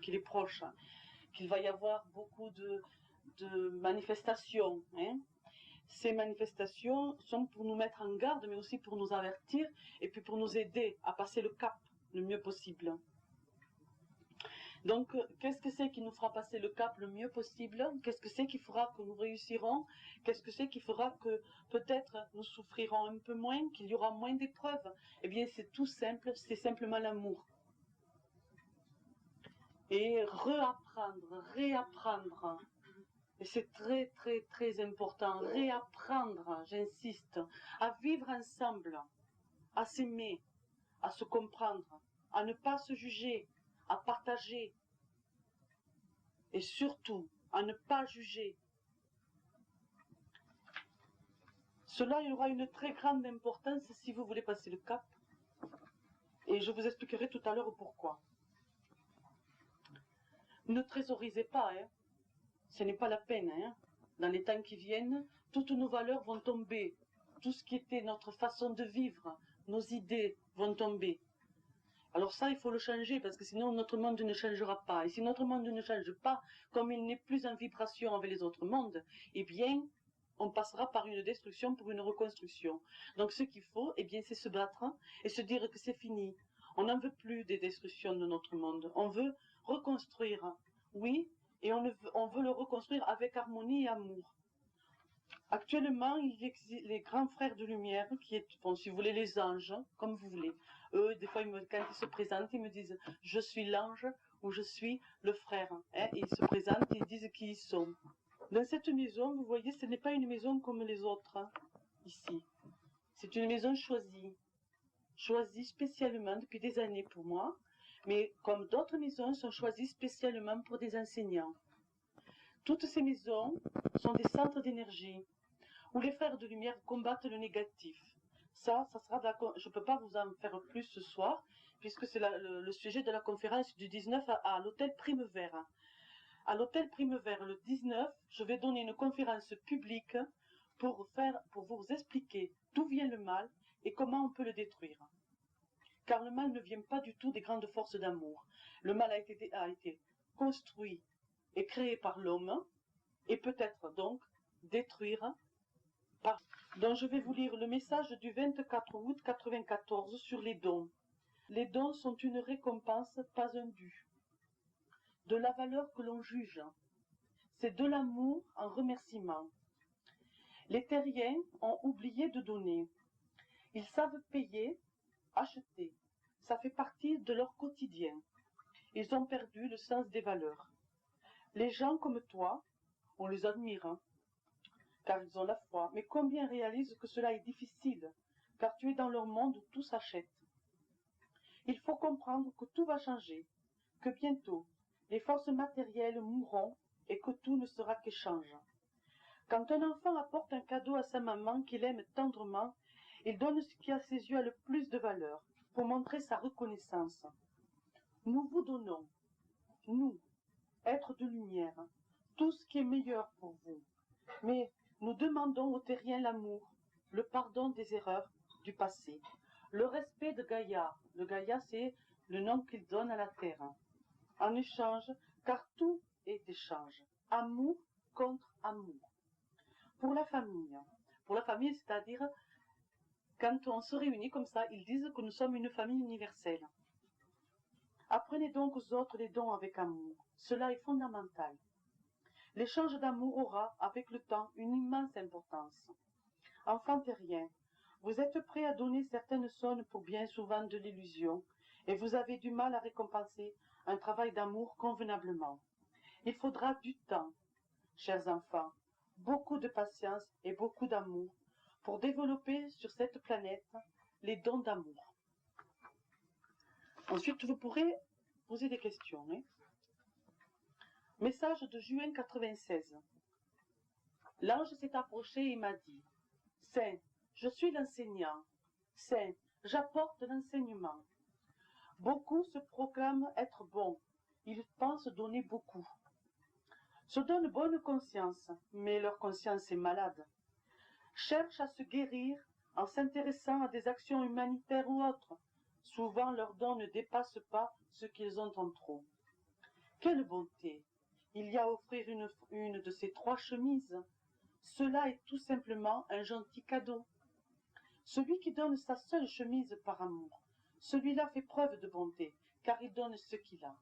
qu'il est proche, qu'il va y avoir beaucoup de manifestations. Ces manifestations sont pour nous mettre en garde, mais aussi pour nous avertir et puis pour nous aider à passer le cap le mieux possible. Donc, qu'est-ce que c'est qui nous fera passer le cap le mieux possible? Qu'est-ce que c'est qui fera que nous réussirons? Qu'est-ce que c'est qui fera que peut-être nous souffrirons un peu moins, qu'il y aura moins d'épreuves? Eh bien, c'est tout simple, c'est simplement l'amour. Et réapprendre. Et c'est très, très, très important. Réapprendre, j'insiste, à vivre ensemble, à s'aimer, à se comprendre, à ne pas se juger, à partager. Et surtout, à ne pas juger. Cela aura une très grande importance si vous voulez passer le cap. Et je vous expliquerai tout à l'heure pourquoi. Ne thésauriser pas, ce n'est pas la peine. Dans les temps qui viennent, toutes nos valeurs vont tomber. Tout ce qui était notre façon de vivre, nos idées vont tomber. Alors ça, il faut le changer, parce que sinon notre monde ne changera pas. Et si notre monde ne change pas, comme il n'est plus en vibration avec les autres mondes, eh bien, on passera par une destruction pour une reconstruction. Donc ce qu'il faut, eh bien, c'est se battre et se dire que c'est fini. On n'en veut plus des destructions de notre monde. On veut reconstruire, oui, et on veut le reconstruire avec harmonie et amour. Actuellement, il existe les grands frères de lumière, qui est, bon, si vous voulez, les anges, comme vous voulez. Eux, des fois, quand ils se présentent, ils me disent « je suis l'ange » ou « je suis le frère ». Ils se présentent, ils disent qui ils sont. Dans cette maison, vous voyez, ce n'est pas une maison comme les autres, ici. C'est une maison choisie spécialement depuis des années pour moi, mais comme d'autres maisons sont choisies spécialement pour des enseignants. Toutes ces maisons sont des centres d'énergie où les frères de lumière combattent le négatif. Ça sera je ne peux pas vous en faire plus ce soir, puisque c'est le sujet de la conférence du 19 à l'hôtel Primevère. À l'hôtel Primevère, le 19, je vais donner une conférence publique pour vous expliquer d'où vient le mal et comment on peut le détruire. Car le mal ne vient pas du tout des grandes forces d'amour. Le mal a été construit et créé par l'homme, et peut-être donc détruire par... Donc je vais vous lire le message du 24 août 1994 sur les dons. Les dons sont une récompense, pas un dû. De la valeur que l'on juge. C'est de l'amour en remerciement. Les terriens ont oublié de donner. Ils savent payer, acheter. Ça fait partie de leur quotidien. Ils ont perdu le sens des valeurs. Les gens comme toi, on les admire, car ils ont la foi, mais combien réalisent que cela est difficile, car tu es dans leur monde où tout s'achète. Il faut comprendre que tout va changer, que bientôt les forces matérielles mourront et que tout ne sera qu'échange. Quand un enfant apporte un cadeau à sa maman qu'il aime tendrement, il donne ce qui à ses yeux a le plus de valeur, pour montrer sa reconnaissance. Nous vous donnons, nous, êtres de lumière, tout ce qui est meilleur pour vous. Mais nous demandons aux terriens l'amour, le pardon des erreurs du passé, le respect de Gaïa. Le Gaïa, c'est le nom qu'il donne à la terre. En échange, car tout est échange. Amour contre amour. Pour la famille, c'est-à-dire, quand on se réunit comme ça, ils disent que nous sommes une famille universelle. Apprenez donc aux autres les dons avec amour. Cela est fondamental. L'échange d'amour aura, avec le temps, une immense importance. Enfants terriens, vous êtes prêts à donner certaines sommes pour bien souvent de l'illusion, et vous avez du mal à récompenser un travail d'amour convenablement. Il faudra du temps, chers enfants, beaucoup de patience et beaucoup d'amour pour développer sur cette planète les dons d'amour. Ensuite, vous pourrez poser des questions. Message de juin 96. L'ange s'est approché et m'a dit « Saint, je suis l'enseignant. Saint, j'apporte l'enseignement. Beaucoup se proclament être bons. Ils pensent donner beaucoup. Se donnent bonne conscience, mais leur conscience est malade. Cherchent à se guérir en s'intéressant à des actions humanitaires ou autres. Souvent, leurs dons ne dépassent pas ce qu'ils ont en trop. Quelle bonté! Il y a à offrir une de ces 3 chemises. Cela est tout simplement un gentil cadeau. Celui qui donne sa seule chemise par amour, celui-là fait preuve de bonté, car il donne ce qu'il a.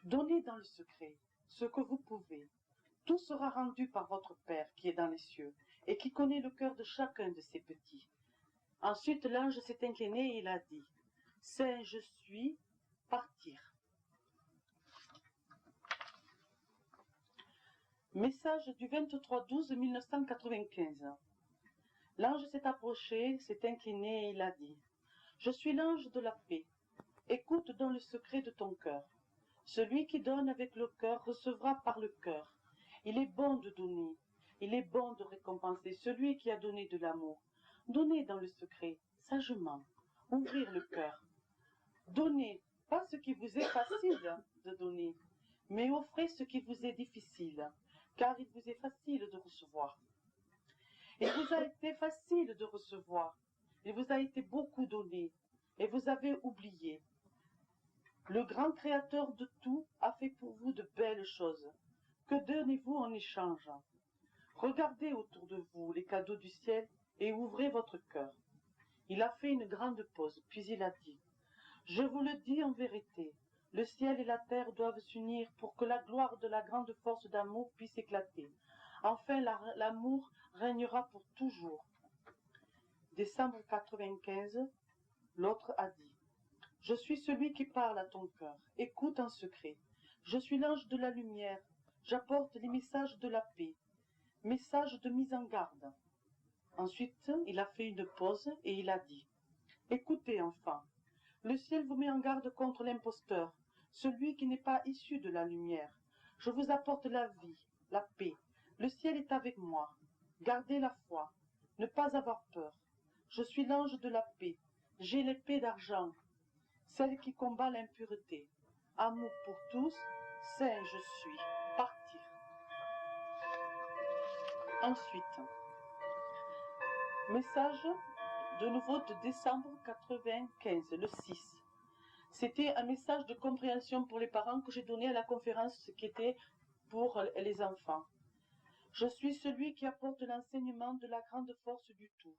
Donnez dans le secret ce que vous pouvez. Tout sera rendu par votre Père qui est dans les cieux et qui connaît le cœur de chacun de ses petits. Ensuite l'ange s'est incliné et il a dit, « Saint je suis, partir. » Message du 23/12/1995. L'ange s'est approché, s'est incliné et il a dit, « Je suis l'ange de la paix. Écoute dans le secret de ton cœur. Celui qui donne avec le cœur recevra par le cœur. Il est bon de donner. Il est bon de récompenser celui qui a donné de l'amour. Donnez dans le secret, sagement. Ouvrir le cœur. Donnez, pas ce qui vous est facile de donner, mais offrez ce qui vous est difficile, car il vous est facile de recevoir. Il vous a été facile de recevoir. Il vous a été beaucoup donné, et vous avez oublié. Le grand Créateur de tout a fait pour vous de belles choses. Que donnez-vous en échange? Regardez autour de vous les cadeaux du ciel et ouvrez votre cœur. Il a fait une grande pause, puis il a dit, « Je vous le dis en vérité, le ciel et la terre doivent s'unir pour que la gloire de la grande force d'amour puisse éclater. Enfin, l'amour régnera pour toujours. » Décembre 95, l'autre a dit, « Je suis celui qui parle à ton cœur, écoute en secret. Je suis l'ange de la lumière, j'apporte les messages de la paix, messages de mise en garde. » Ensuite, il a fait une pause et il a dit, « Écoutez, enfants, le ciel vous met en garde contre l'imposteur, celui qui n'est pas issu de la lumière. Je vous apporte la vie, la paix. Le ciel est avec moi. Gardez la foi, ne pas avoir peur. Je suis l'ange de la paix. J'ai l'épée d'argent, celle qui combat l'impureté. Amour pour tous, saint je suis. Partir. » Ensuite, message de nouveau de décembre 95, le 6. C'était un message de compréhension pour les parents que j'ai donné à la conférence qui était pour les enfants. Je suis celui qui apporte l'enseignement de la grande force du tout.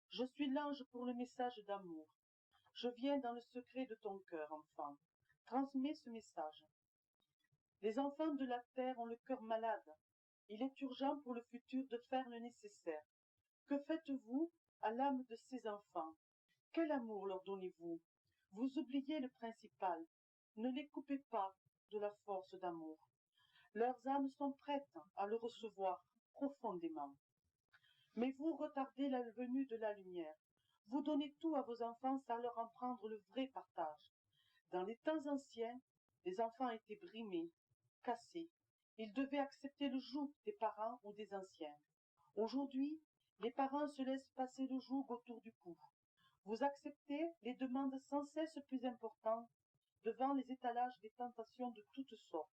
Je suis l'ange pour le message d'amour. Je viens dans le secret de ton cœur, enfant. Transmets ce message. Les enfants de la terre ont le cœur malade. Il est urgent pour le futur de faire le nécessaire. Que faites-vous à l'âme de ces enfants? Quel amour leur donnez-vous? Vous oubliez le principal. Ne les coupez pas de la force d'amour. Leurs âmes sont prêtes à le recevoir profondément. Mais vous retardez la venue de la lumière. Vous donnez tout à vos enfants sans leur en prendre le vrai partage. Dans les temps anciens, les enfants étaient brimés, cassés. Ils devaient accepter le joug des parents ou des anciens. Aujourd'hui, les parents se laissent passer le joug autour du cou. Vous acceptez les demandes sans cesse plus importantes devant les étalages des tentations de toutes sortes.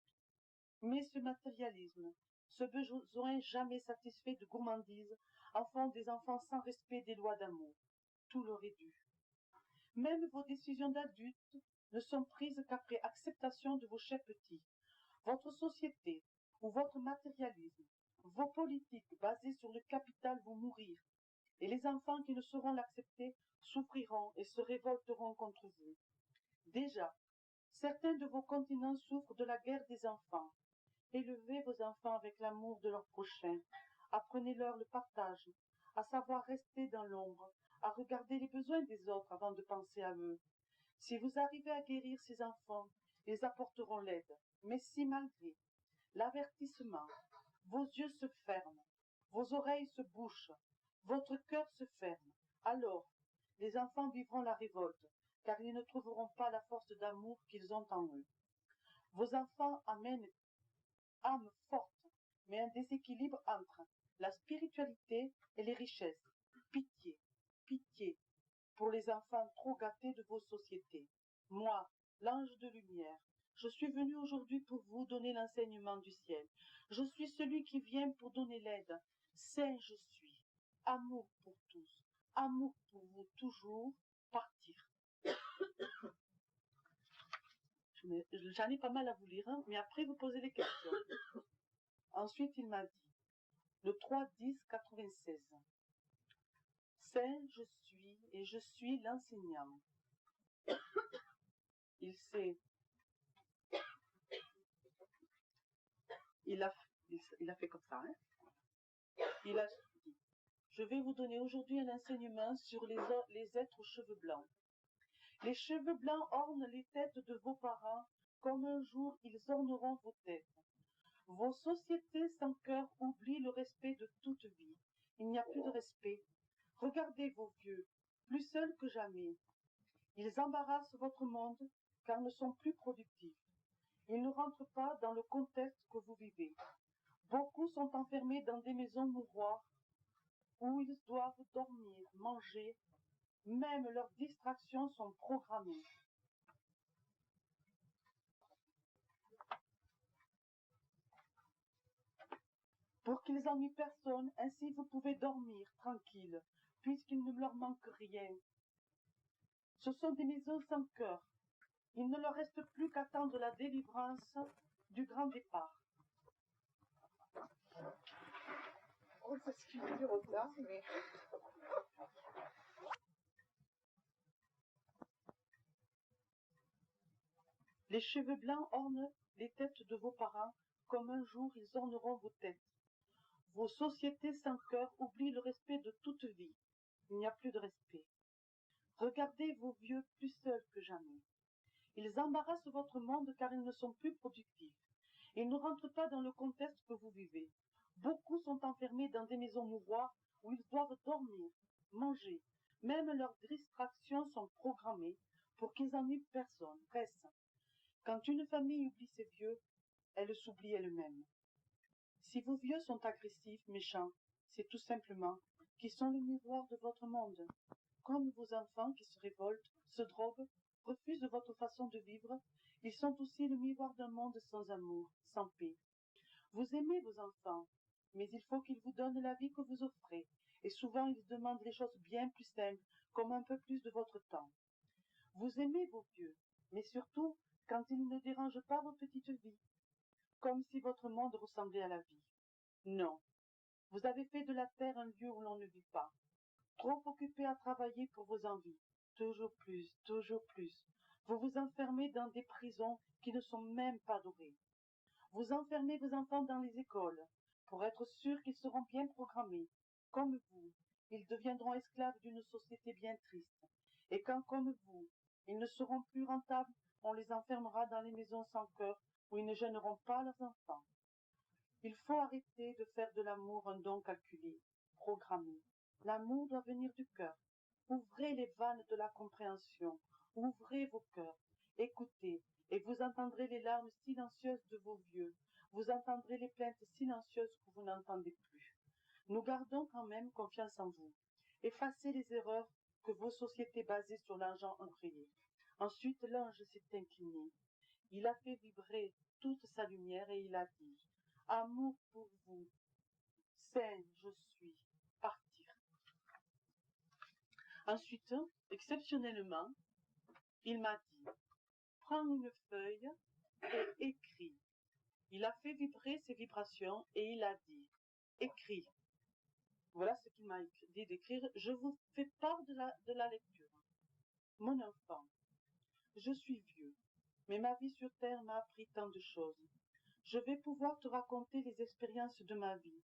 Mais ce matérialisme, ce besoin jamais satisfait de gourmandise, en font des enfants sans respect des lois d'amour. Tout leur est dû. Même vos décisions d'adultes ne sont prises qu'après acceptation de vos chers petits. Votre société ou votre matérialisme, vos politiques basées sur le capital vont mourir, et les enfants qui ne sauront l'accepter souffriront et se révolteront contre vous. Déjà, certains de vos continents souffrent de la guerre des enfants. Élevez vos enfants avec l'amour de leur prochain. Apprenez-leur le partage, à savoir rester dans l'ombre, à regarder les besoins des autres avant de penser à eux. Si vous arrivez à guérir ces enfants, ils apporteront l'aide. Mais si malgré l'avertissement, vos yeux se ferment, vos oreilles se bouchent, votre cœur se ferme, alors les enfants vivront la révolte, car ils ne trouveront pas la force d'amour qu'ils ont en eux. Vos enfants amènent âme forte, mais un déséquilibre entre la spiritualité et les richesses. Pitié, pitié, pour les enfants trop gâtés de vos sociétés. Moi, l'ange de lumière, je suis venu aujourd'hui pour vous donner l'enseignement du ciel. Je suis celui qui vient pour donner l'aide. Saint je suis. Amour pour tous. Amour pour vous toujours. Partir. J'en ai pas mal à vous lire, hein, mais après vous posez des questions. Ensuite, il m'a dit, le 3-10-96. C'est je suis et je suis l'enseignant. Il a fait comme ça, hein. Il a dit, je vais vous donner aujourd'hui un enseignement sur les êtres aux cheveux blancs. Les cheveux blancs ornent les têtes de vos parents, comme un jour ils orneront vos têtes. Vos sociétés sans cœur oublient le respect de toute vie. Il n'y a plus de respect. Regardez vos vieux, plus seuls que jamais. Ils embarrassent votre monde, car ne sont plus productifs. Ils ne rentrent pas dans le contexte que vous vivez. Beaucoup sont enfermés dans des maisons mouroirs, où ils doivent dormir, manger, même leurs distractions sont programmées. Pour qu'ils ennuient personne, ainsi vous pouvez dormir tranquille, puisqu'il ne leur manque rien. Ce sont des maisons sans cœur. Il ne leur reste plus qu'attendre la délivrance du grand départ. On s'excuse du retard, mais... Les cheveux blancs ornent les têtes de vos parents, comme un jour ils orneront vos têtes. Vos sociétés sans cœur oublient le respect de toute vie. Il n'y a plus de respect. Regardez vos vieux plus seuls que jamais. Ils embarrassent votre monde car ils ne sont plus productifs. Ils ne rentrent pas dans le contexte que vous vivez. Beaucoup sont enfermés dans des maisons mouroirs où ils doivent dormir, manger. Même leurs distractions sont programmées pour qu'ils ennuient personne. Reste. Quand une famille oublie ses vieux, elle s'oublie elle-même. Si vos vieux sont agressifs, méchants, c'est tout simplement qu'ils sont le miroir de votre monde. Comme vos enfants qui se révoltent, se droguent, refusent votre façon de vivre, ils sont aussi le miroir d'un monde sans amour, sans paix. Vous aimez vos enfants, mais il faut qu'ils vous donnent la vie que vous offrez, et souvent ils demandent les choses bien plus simples, comme un peu plus de votre temps. Vous aimez vos vieux, mais surtout quand ils ne dérangent pas vos petites vies, comme si votre monde ressemblait à la vie. Non, vous avez fait de la terre un lieu où l'on ne vit pas. Trop occupé à travailler pour vos envies. Toujours plus, toujours plus. Vous vous enfermez dans des prisons qui ne sont même pas dorées. Vous enfermez vos enfants dans les écoles pour être sûr qu'ils seront bien programmés. Comme vous, ils deviendront esclaves d'une société bien triste. Et quand, comme vous, ils ne seront plus rentables, on les enfermera dans les maisons sans cœur où ils ne gêneront pas leurs enfants. Il faut arrêter de faire de l'amour un don calculé, programmé. L'amour doit venir du cœur. Ouvrez les vannes de la compréhension, ouvrez vos cœurs, écoutez, et vous entendrez les larmes silencieuses de vos vieux, vous entendrez les plaintes silencieuses que vous n'entendez plus. Nous gardons quand même confiance en vous. Effacez les erreurs que vos sociétés basées sur l'argent ont créées. Ensuite, l'ange s'est incliné. Il a fait vibrer toute sa lumière et il a dit, amour pour vous, saint je suis, partir. Ensuite, exceptionnellement, il m'a dit, prends une feuille et écris. Il a fait vibrer ses vibrations et il a dit, écris. Voilà ce qu'il m'a dit d'écrire. Je vous fais part de la lecture. Mon enfant, je suis vieux, mais ma vie sur terre m'a appris tant de choses. Je vais pouvoir te raconter les expériences de ma vie.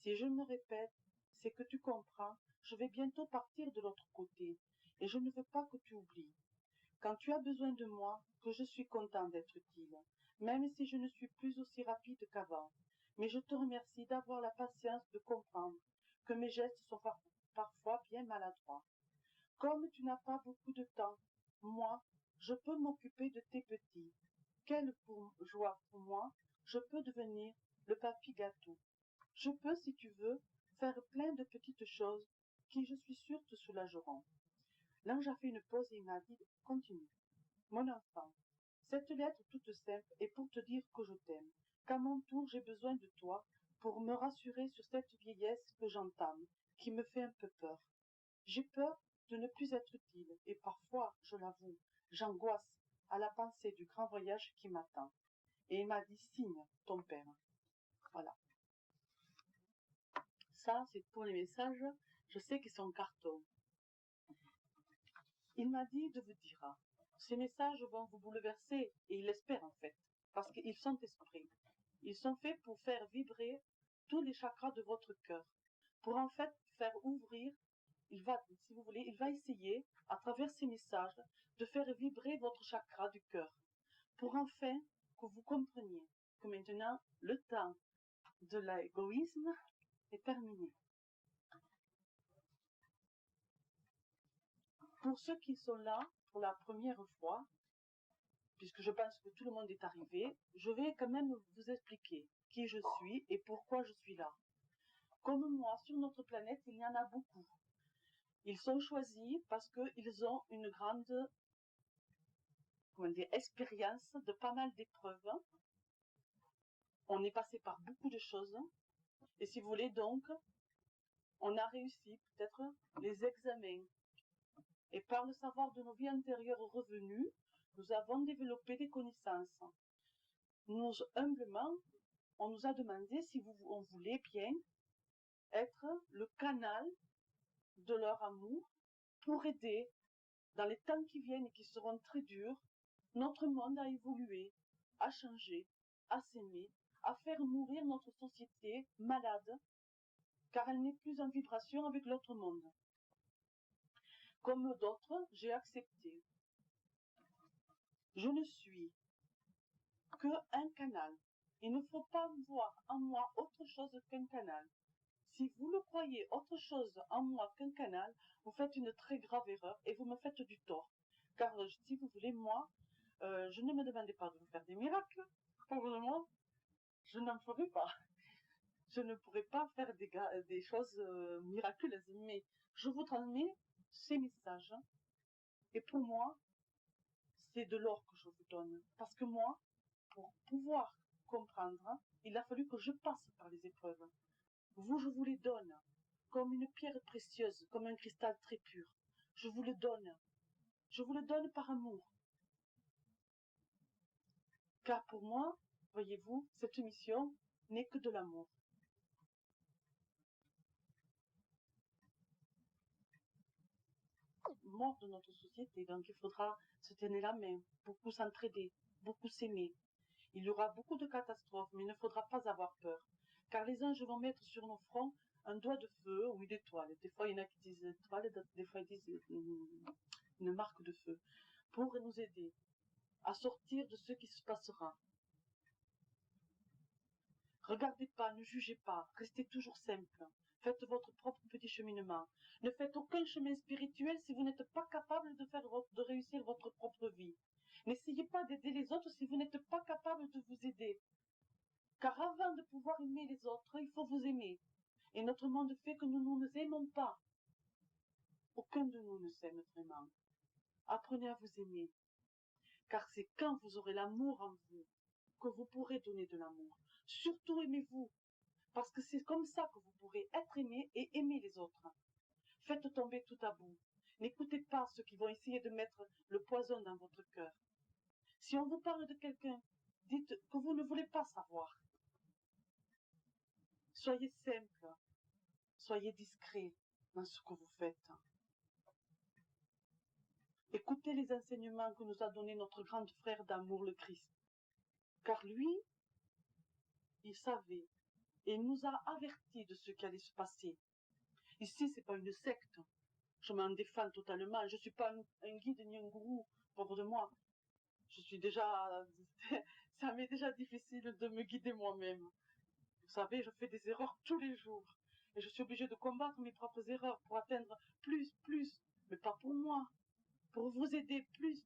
Si je me répète, c'est que tu comprends, je vais bientôt partir de l'autre côté, et je ne veux pas que tu oublies. Quand tu as besoin de moi, que je suis content d'être utile, même si je ne suis plus aussi rapide qu'avant. Mais je te remercie d'avoir la patience de comprendre que mes gestes sont parfois bien maladroits. Comme tu n'as pas beaucoup de temps, moi, je peux m'occuper de tes petits. Quelle joie pour moi, je peux devenir le papy gâteau. Je peux, si tu veux, faire plein de petites choses qui, je suis sûre, te soulageront. L'ange a fait une pause et il m'a dit, continue. Mon enfant, cette lettre toute simple est pour te dire que je t'aime, qu'à mon tour j'ai besoin de toi pour me rassurer sur cette vieillesse que j'entame, qui me fait un peu peur. J'ai peur de ne plus être utile, et parfois, je l'avoue, j'angoisse à la pensée du grand voyage qui m'attend. Et il m'a dit, signe ton père. Voilà. Ça, c'est pour les messages, je sais qu'ils sont carton. Il m'a dit de vous dire, ces messages vont vous bouleverser, et il l'espère en fait, parce qu'ils sont esprits. Ils sont faits pour faire vibrer tous les chakras de votre cœur, pour en fait faire ouvrir, il va, si vous voulez, il va essayer, à travers ces messages, de faire vibrer votre chakra du cœur, pour enfin que vous compreniez que maintenant, le temps de l'égoïsme est terminé. Pour ceux qui sont là pour la première fois, puisque je pense que tout le monde est arrivé, je vais quand même vous expliquer qui je suis et pourquoi je suis là. Comme moi, sur notre planète, il y en a beaucoup. Ils sont choisis parce qu'ils ont une grande, expérience de pas mal d'épreuves. On est passé par beaucoup de choses. Et si vous voulez donc, on a réussi peut-être les examens. Et par le savoir de nos vies antérieures revenues, nous avons développé des connaissances. Nous, humblement, on nous a demandé si on voulait bien être le canal de leur amour pour aider, dans les temps qui viennent et qui seront très durs, notre monde à évoluer, à changer, à s'aimer, à faire mourir notre société malade, car elle n'est plus en vibration avec l'autre monde. Comme d'autres, j'ai accepté. Je ne suis qu'un canal. Il ne faut pas voir en moi autre chose qu'un canal. Si vous le croyez autre chose en moi qu'un canal, vous faites une très grave erreur et vous me faites du tort. Car si vous voulez, moi, je ne me demandais pas de vous faire des miracles. Pour le moment, je n'en ferai pas. Je ne pourrai pas faire des choses miraculeuses, mais je vous transmets ces messages. Et pour moi, c'est de l'or que je vous donne. Parce que moi, pour pouvoir comprendre, il a fallu que je passe par les épreuves. Vous, je vous les donne comme une pierre précieuse, comme un cristal très pur. Je vous le donne. Je vous le donne par amour. Car pour moi, voyez-vous, cette mission n'est que de l'amour. Mort de notre société, donc il faudra se tenir la main, beaucoup s'entraider, beaucoup s'aimer. Il y aura beaucoup de catastrophes, mais il ne faudra pas avoir peur. Car les anges vont mettre sur nos fronts un doigt de feu ou une étoile. Des fois, il y en a qui disent étoile, des fois, ils disent une marque de feu. Pour nous aider à sortir de ce qui se passera. Regardez pas, ne jugez pas, restez toujours simple. Faites votre propre petit cheminement. Ne faites aucun chemin spirituel si vous n'êtes pas capable de réussir votre propre vie. N'essayez pas d'aider les autres si vous n'êtes pas capable de vous aider. Car avant de pouvoir aimer les autres, il faut vous aimer. Et notre monde fait que nous ne nous aimons pas. Aucun de nous ne s'aime vraiment. Apprenez à vous aimer. Car c'est quand vous aurez l'amour en vous que vous pourrez donner de l'amour. Surtout aimez-vous. Parce que c'est comme ça que vous pourrez être aimé et aimer les autres. Faites tomber tout à bout. N'écoutez pas ceux qui vont essayer de mettre le poison dans votre cœur. Si on vous parle de quelqu'un, dites que vous ne voulez pas savoir. Soyez simple. Soyez discret dans ce que vous faites. Écoutez les enseignements que nous a donnés notre grand frère d'amour, le Christ. Car lui, il savait et il nous a avertis de ce qui allait se passer. Ici, c'est pas une secte. Je m'en défends totalement. Je ne suis pas un guide ni un gourou, pauvre de moi. Je suis déjà... Ça m'est déjà difficile de me guider moi-même. Vous savez, je fais des erreurs tous les jours. Et je suis obligée de combattre mes propres erreurs pour atteindre plus. Mais pas pour moi. Pour vous aider plus.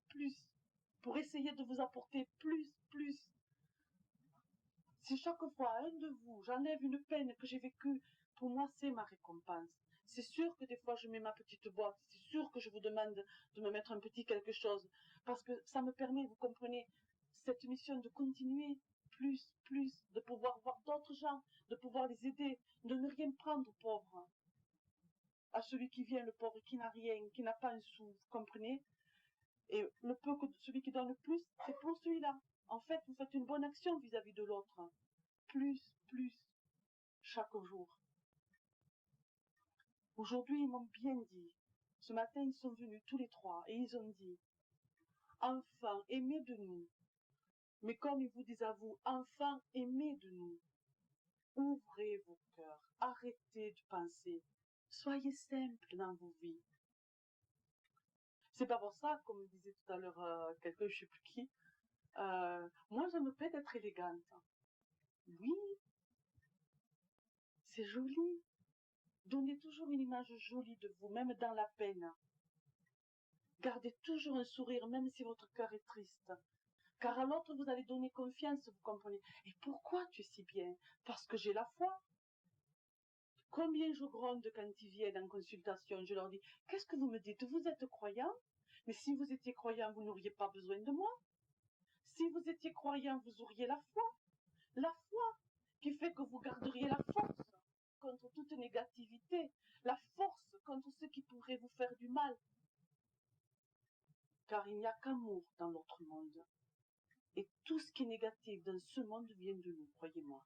Pour essayer de vous apporter plus. Si chaque fois, un de vous, j'enlève une peine que j'ai vécue, pour moi, c'est ma récompense. C'est sûr que des fois, je mets ma petite boîte. C'est sûr que je vous demande de me mettre un petit quelque chose. Parce que ça me permet, vous comprenez, cette mission de continuer plus, de pouvoir voir d'autres gens, de pouvoir les aider, de ne rien prendre, pauvre. À celui qui vient, le pauvre, qui n'a rien, qui n'a pas un sou, vous comprenez? Et le peu que celui qui donne le plus, c'est pour celui-là. En fait, vous faites une bonne action vis-à-vis de l'autre. Plus, chaque jour. Aujourd'hui, ils m'ont bien dit. Ce matin, ils sont venus tous les trois et ils ont dit, enfants, aimez de nous. Mais comme ils vous disent à vous, enfants, aimez de nous. Ouvrez vos cœurs, arrêtez de penser. Soyez simples dans vos vies. C'est pas pour ça, comme disait tout à l'heure quelqu'un, je sais plus qui, moi ça me plaît d'être élégante. Oui, c'est joli. Donnez toujours une image jolie de vous, même dans la peine. Gardez toujours un sourire, même si votre cœur est triste. Car à l'autre, vous allez donner confiance, vous comprenez. Et pourquoi tu es si bien? Parce que j'ai la foi. Combien je gronde quand ils viennent en consultation, je leur dis, qu'est-ce que vous me dites? Vous êtes croyant? Mais si vous étiez croyant, vous n'auriez pas besoin de moi. Si vous étiez croyant, vous auriez la foi. La foi qui fait que vous garderiez la force contre toute négativité. La force contre ce qui pourrait vous faire du mal. Car il n'y a qu'amour dans l'autre monde. Et tout ce qui est négatif dans ce monde vient de nous, croyez-moi.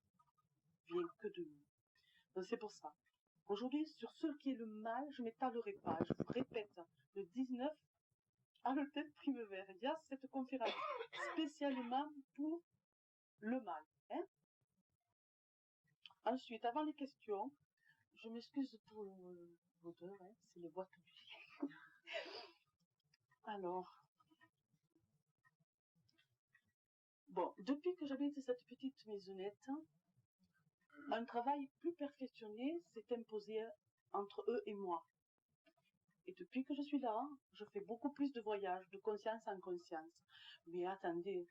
Vient que de nous. Donc c'est pour ça. Aujourd'hui, sur ce qui est le mal, je ne m'étalerai pas. Je vous répète, le 19 à l'hôtel Primevère, il y a cette conférence spécialement pour le mal. Hein? Ensuite, avant les questions, je m'excuse pour l'odeur, hein, c'est les boîtes de chien. Alors, bon, depuis que j'habite cette petite maisonnette, un travail plus perfectionné s'est imposé entre eux et moi. Et depuis que je suis là, je fais beaucoup plus de voyages, de conscience en conscience. Mais attendez,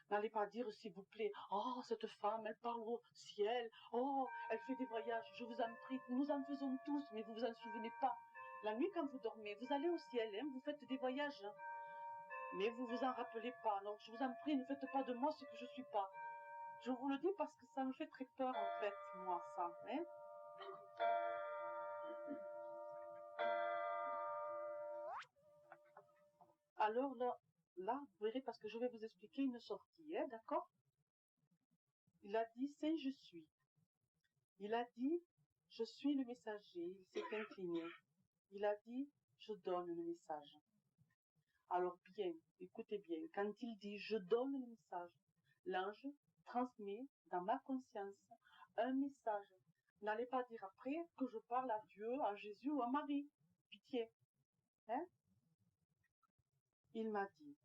n'allez pas dire s'il vous plaît, oh cette femme, elle parle au ciel, oh elle fait des voyages, je vous en prie, nous en faisons tous, mais vous vous en souvenez pas. La nuit quand vous dormez, vous allez au ciel, hein, vous faites des voyages, hein, mais vous vous en rappelez pas. Alors je vous en prie, ne faites pas de moi ce que je suis pas. Je vous le dis parce que ça me fait très peur en fait, moi ça. Hein. Alors là, vous verrez parce que je vais vous expliquer une sortie, hein, d'accord? Il a dit Saint je suis. Il a dit je suis le messager. Il s'est incliné. Il a dit je donne le message. Alors bien, écoutez bien, quand il dit je donne le message, l'ange transmet dans ma conscience un message. N'allez pas dire après que je parle à Dieu, à Jésus ou à Marie. Pitié. Hein? Il m'a dit,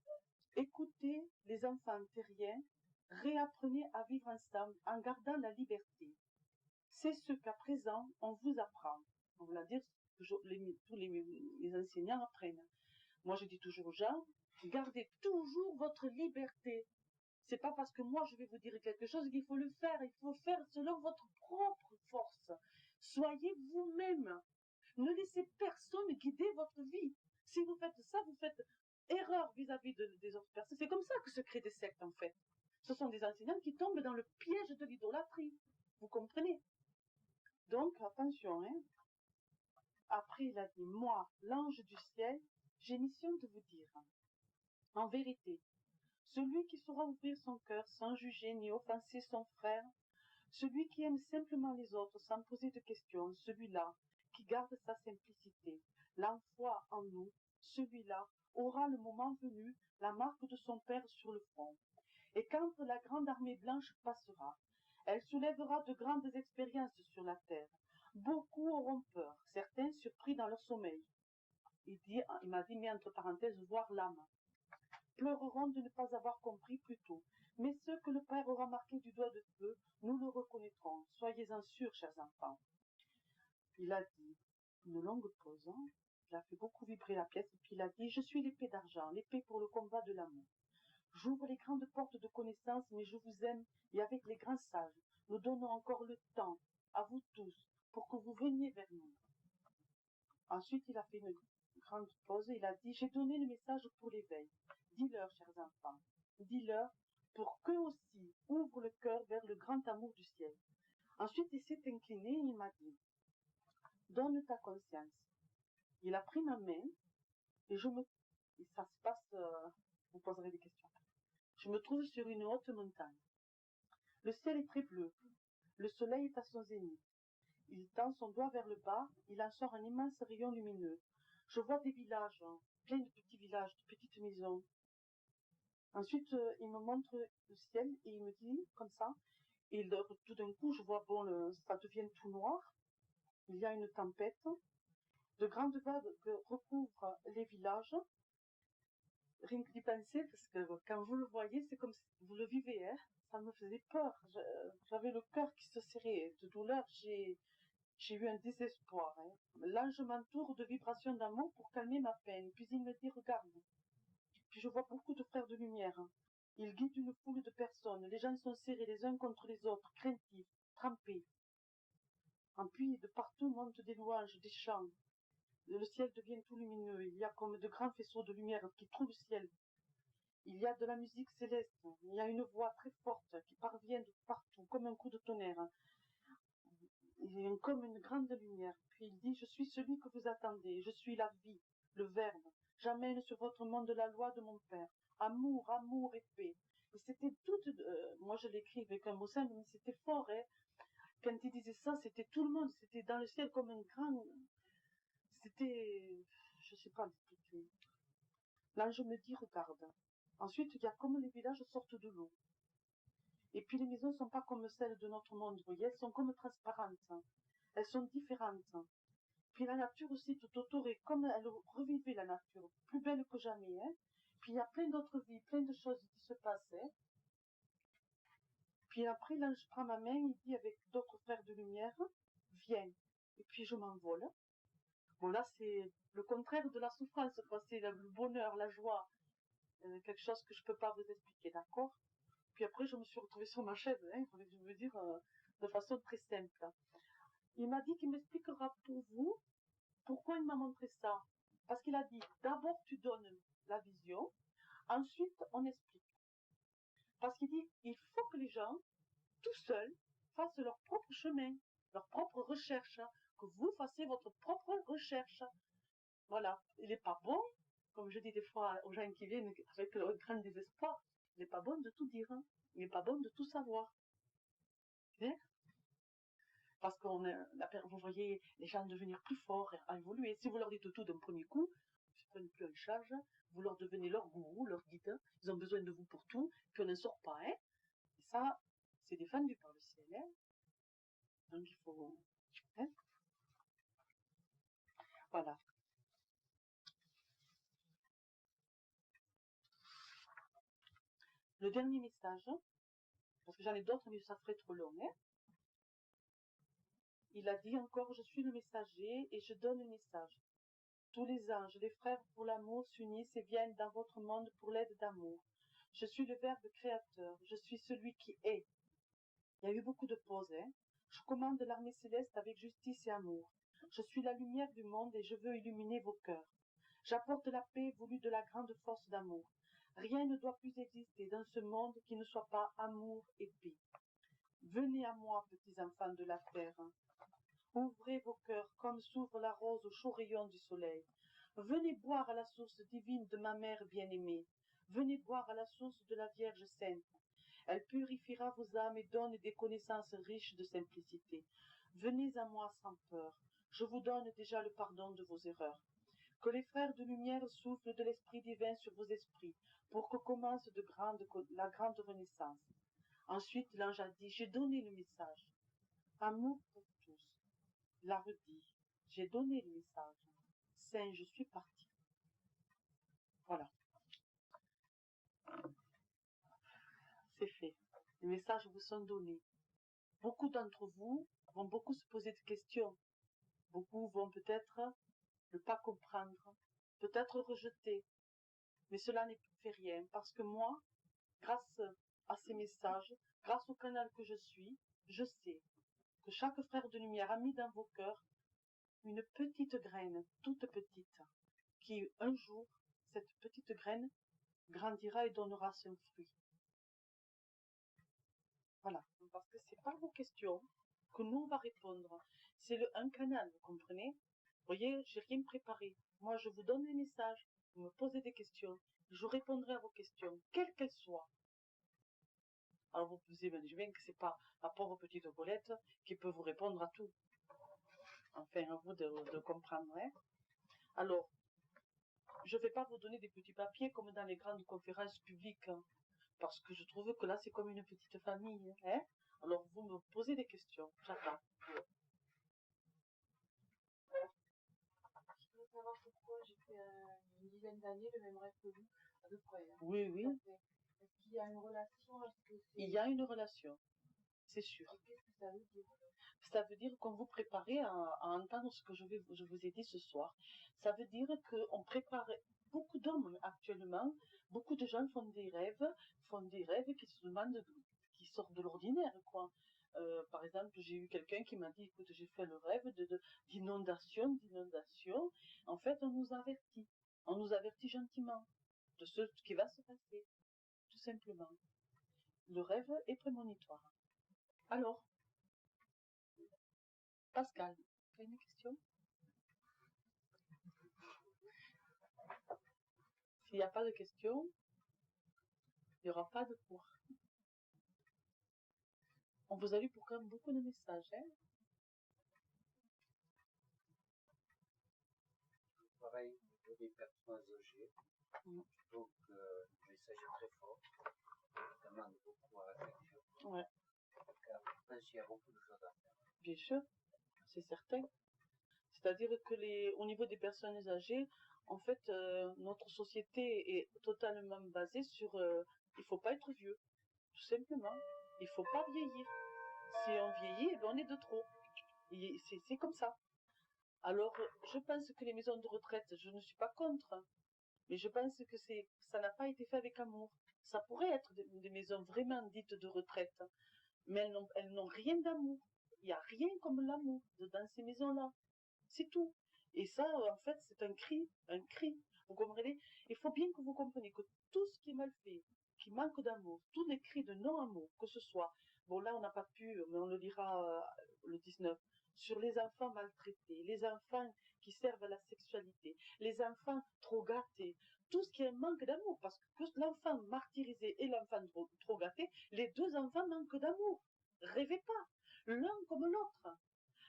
écoutez les enfants terriens, réapprenez à vivre ensemble en gardant la liberté. C'est ce qu'à présent on vous apprend. On va dire que tous les enseignants apprennent. Moi je dis toujours aux gens, gardez toujours votre liberté. C'est pas parce que moi je vais vous dire quelque chose qu'il faut le faire. Il faut faire selon votre propre force. Soyez vous-même. Ne laissez personne guider votre vie. Si vous faites ça, vous faites erreur vis-à-vis des autres personnes. C'est comme ça que se créent des sectes en fait. Ce sont des enseignants qui tombent dans le piège de l'idolâtrie. Vous comprenez? Donc attention, hein. Après il a dit, moi, l'ange du ciel, j'ai mission de vous dire. En vérité, celui qui saura ouvrir son cœur sans juger ni offenser son frère, celui qui aime simplement les autres sans poser de questions, celui-là qui garde sa simplicité, l'enfoi en nous, celui-là aura le moment venu la marque de son père sur le front. Et quand la grande armée blanche passera, elle soulèvera de grandes expériences sur la terre. Beaucoup auront peur, certains surpris dans leur sommeil. Il m'a dit, mais entre parenthèses, voir l'âme. Pleureront de ne pas avoir compris plus tôt. Mais ceux que le Père aura marqués du doigt de feu, nous le reconnaîtrons. Soyez-en sûrs, chers enfants. Il a dit, une longue pause, hein. Il a fait beaucoup vibrer la pièce, et puis il a dit, je suis l'épée d'argent, l'épée pour le combat de l'amour. J'ouvre les grandes portes de connaissance, mais je vous aime, et avec les grands sages, nous donnons encore le temps, à vous tous, pour que vous veniez vers nous. Ensuite, il a fait une grande pause, et il a dit, j'ai donné le message pour l'éveil. Dis-leur, chers enfants, dis-leur, pour qu'eux aussi ouvrent le cœur vers le grand amour du ciel. Ensuite, il s'est incliné et il m'a dit, donne ta conscience. Il a pris ma main et je me et ça se passe, vous poserez des questions. Je me trouve sur une haute montagne. Le ciel est très bleu. Le soleil est à son zénith. Il tend son doigt vers le bas, il en sort un immense rayon lumineux. Je vois des villages, plein de petits villages, de petites maisons. Ensuite, il me montre le ciel et il me dit, comme ça, et tout d'un coup, je vois, ça devient tout noir. Il y a une tempête. De grandes vagues recouvrent les villages. Rien que d'y penser, parce que quand vous le voyez, c'est comme si vous le vivez, hein. Ça me faisait peur. J'avais le cœur qui se serrait de douleur. J'ai eu un désespoir. Hein. L'ange m'entoure de vibrations d'amour pour calmer ma peine. Puis il me dit, regarde. Puis je vois beaucoup de frères de lumière. Ils guident une foule de personnes. Les gens sont serrés les uns contre les autres, craintifs, trempés. Puis de partout montent des louanges, des chants. Le ciel devient tout lumineux. Il y a comme de grands faisceaux de lumière qui trouent le ciel. Il y a de la musique céleste. Il y a une voix très forte qui parvient de partout, comme un coup de tonnerre. Il y a comme une grande lumière. Puis il dit, je suis celui que vous attendez. Je suis la vie, le Verbe. J'amène sur votre monde la loi de mon Père. Amour, amour et paix. Et c'était tout, moi je l'écris avec un mot simple, mais c'était fort, hein. Quand il disait ça, c'était tout le monde, c'était dans le ciel comme un grand, c'était, je sais pas l'expliquer. L'ange me dit, regarde. Ensuite, il y a comme les villages sortent de l'eau. Et puis les maisons ne sont pas comme celles de notre monde, vous voyez, elles sont comme transparentes. Elles sont différentes. Puis la nature aussi tout autour est comme elle revivait la nature, plus belle que jamais. Hein. Puis il y a plein d'autres vies, plein de choses qui se passent. Hein. Puis après, l'ange prend ma main, il dit avec d'autres frères de lumière, viens. Et puis je m'envole. Bon là, c'est le contraire de la souffrance, quoi. C'est le bonheur, la joie, quelque chose que je peux pas vous expliquer, d'accord? Puis après, je me suis retrouvée sur ma chaise, hein, je veux dire, de façon très simple. Il m'a dit qu'il m'expliquera pour vous pourquoi il m'a montré ça. Parce qu'il a dit, d'abord tu donnes la vision, ensuite on explique. Parce qu'il dit, il faut que les gens, tout seuls, fassent leur propre chemin, leur propre recherche, que vous fassiez votre propre recherche. Voilà, il n'est pas bon, comme je dis des fois aux gens qui viennent avec le grand désespoir, il n'est pas bon de tout dire, hein. Il n'est pas bon de tout savoir. Hein? Parce que vous voyez les gens devenir plus forts, à évoluer. Si vous leur dites tout d'un premier coup, ils ne prennent plus en charge, vous leur devenez leur gourou, leur guide, ils ont besoin de vous pour tout, puis on n'en sort pas. Hein. Et ça, c'est défendu par le ciel. Hein. Donc il faut... Hein. Voilà. Le dernier message, parce que j'en ai d'autres, mais ça ferait trop long. Hein. Il a dit encore, je suis le messager et je donne le message. Tous les anges, les frères pour l'amour s'unissent et viennent dans votre monde pour l'aide d'amour. Je suis le Verbe créateur, je suis celui qui est. Il y a eu beaucoup de pauses, hein. Je commande l'armée céleste avec justice et amour. Je suis la lumière du monde et je veux illuminer vos cœurs. J'apporte la paix voulue de la grande force d'amour. Rien ne doit plus exister dans ce monde qui ne soit pas amour et paix. Venez à moi, petits enfants de la terre. Ouvrez vos cœurs comme s'ouvre la rose au chaud rayon du soleil. Venez boire à la source divine de ma mère bien-aimée. Venez boire à la source de la Vierge Sainte. Elle purifiera vos âmes et donne des connaissances riches de simplicité. Venez à moi sans peur. Je vous donne déjà le pardon de vos erreurs. Que les frères de lumière soufflent de l'esprit divin sur vos esprits, pour que commence la grande renaissance. Ensuite, l'ange a dit, j'ai donné le message. Amour pour tous. L'a redit, j'ai donné le message. Saint, je suis parti. Voilà. C'est fait. Les messages vous sont donnés. Beaucoup d'entre vous vont beaucoup se poser de questions. Beaucoup vont peut-être ne pas comprendre, peut-être rejeter. Mais cela ne fait rien parce que moi, grâce à ces messages, grâce au canal que je suis, je sais que chaque frère de lumière a mis dans vos cœurs une petite graine, toute petite, qui un jour, cette petite graine grandira et donnera son fruit. Voilà, parce que c'est pas vos questions que nous on va répondre. C'est un canal, vous comprenez? Vous voyez, j'ai rien préparé. Moi, je vous donne les messages. vous me posez des questions, je répondrai à vos questions, quelles qu'elles soient. Alors vous imaginez bien que c'est pas la pauvre petite Colette qui peut vous répondre à tout. Enfin, à vous de comprendre. Hein. Alors, je ne vais pas vous donner des petits papiers comme dans les grandes conférences publiques, hein, parce que je trouve que là, c'est comme une petite famille. Hein. Alors, vous me posez des questions, j'attends. Je voudrais savoir pourquoi j'ai fait une dizaine d'années le même rêve que vous, à peu près. Hein. Oui, oui. Est-ce qu'il y a une relation? Il y a une relation, c'est sûr. Et qu'est-ce que ça veut dire? Ça veut dire qu'on vous préparait à entendre ce que je vous ai dit ce soir. Ça veut dire qu'on prépare beaucoup d'hommes actuellement, beaucoup de gens font des rêves qui se demandent, qui sortent de l'ordinaire, quoi. Par exemple, j'ai eu quelqu'un qui m'a dit, écoute, j'ai fait le rêve d'inondation. En fait, on nous avertit gentiment de ce qui va se passer, tout simplement. Le rêve est prémonitoire. Alors, Pascal, tu as une question? S'il n'y a pas de questions, il n'y aura pas de cours. On vous a lu pour quand même beaucoup de messages. Hein. Pareil, au niveau des personnes âgées, donc le message est très fort, ça demande beaucoup à réflexion. Ouais. Car je pense qu'il y a beaucoup de choses à faire. Bien sûr, c'est certain. C'est-à-dire que au niveau des personnes âgées, en fait, notre société est totalement basée sur il ne faut pas être vieux, tout simplement. Il ne faut pas vieillir. Si on vieillit, eh ben, on est de trop. C'est comme ça. Alors, je pense que les maisons de retraite, je ne suis pas contre, hein, mais je pense que ça n'a pas été fait avec amour. Ça pourrait être des maisons vraiment dites de retraite, mais elles n'ont rien d'amour. Il n'y a rien comme l'amour dans ces maisons-là. C'est tout. Et ça, en fait, c'est un cri, un cri. Vous comprenez? Il faut bien que vous compreniez que tout ce qui est mal fait, qui manque d'amour, tous les cris de non-amour, que ce soit, bon là on n'a pas pu, mais on le lira le 19, sur les enfants maltraités, les enfants qui servent à la sexualité, les enfants trop gâtés, tout ce qui est un manque d'amour, parce que l'enfant martyrisé et l'enfant trop gâté, les deux enfants manquent d'amour. Rêvez pas, l'un comme l'autre.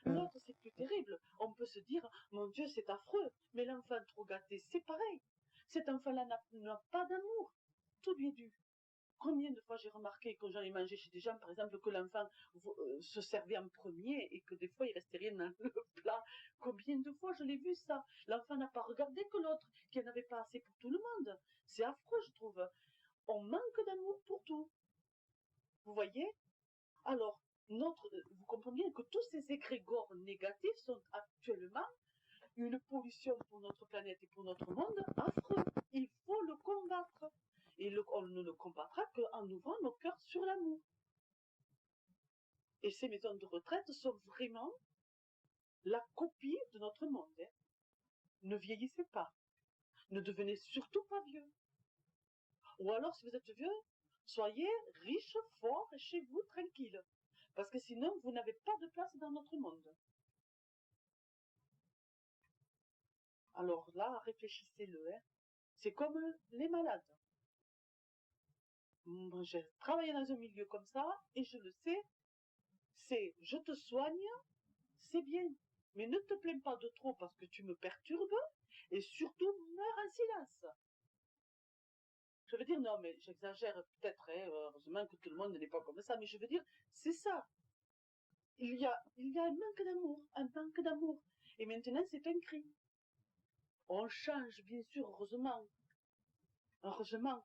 L'autre, c'est plus terrible. On peut se dire, mon Dieu, c'est affreux. Mais l'enfant trop gâté, c'est pareil. Cet enfant-là n'a pas d'amour. Tout lui est dû. Combien de fois j'ai remarqué quand j'allais manger chez des gens, par exemple, que l'enfant se servait en premier et que des fois il restait rien dans le plat. Combien de fois je l'ai vu ça? L'enfant n'a pas regardé que l'autre, qui n'avait pas assez pour tout le monde. C'est affreux, je trouve. On manque d'amour pour tout. Vous voyez? Alors, vous comprenez bien que tous ces égrégores négatifs sont actuellement une pollution pour notre planète et pour notre monde affreux. Il faut le combattre. Et on ne le combattra qu'en ouvrant nos cœurs sur l'amour. Et ces maisons de retraite sont vraiment la copie de notre monde. Hein. Ne vieillissez pas. Ne devenez surtout pas vieux. Ou alors, si vous êtes vieux, soyez riche, fort et chez vous, tranquille. Parce que sinon, vous n'avez pas de place dans notre monde. Alors là, réfléchissez-le. Hein. C'est comme les malades. Moi, j'ai travaillé dans un milieu comme ça et je le sais. C'est je te soigne, c'est bien. Mais ne te plains pas de trop parce que tu me perturbes et surtout meurs en silence. Je veux dire, non, mais j'exagère peut-être, hein, heureusement que tout le monde n'est pas comme ça, mais je veux dire, c'est ça. Il y a un manque d'amour, un manque d'amour. Et maintenant, c'est un cri. On change, bien sûr, heureusement. Heureusement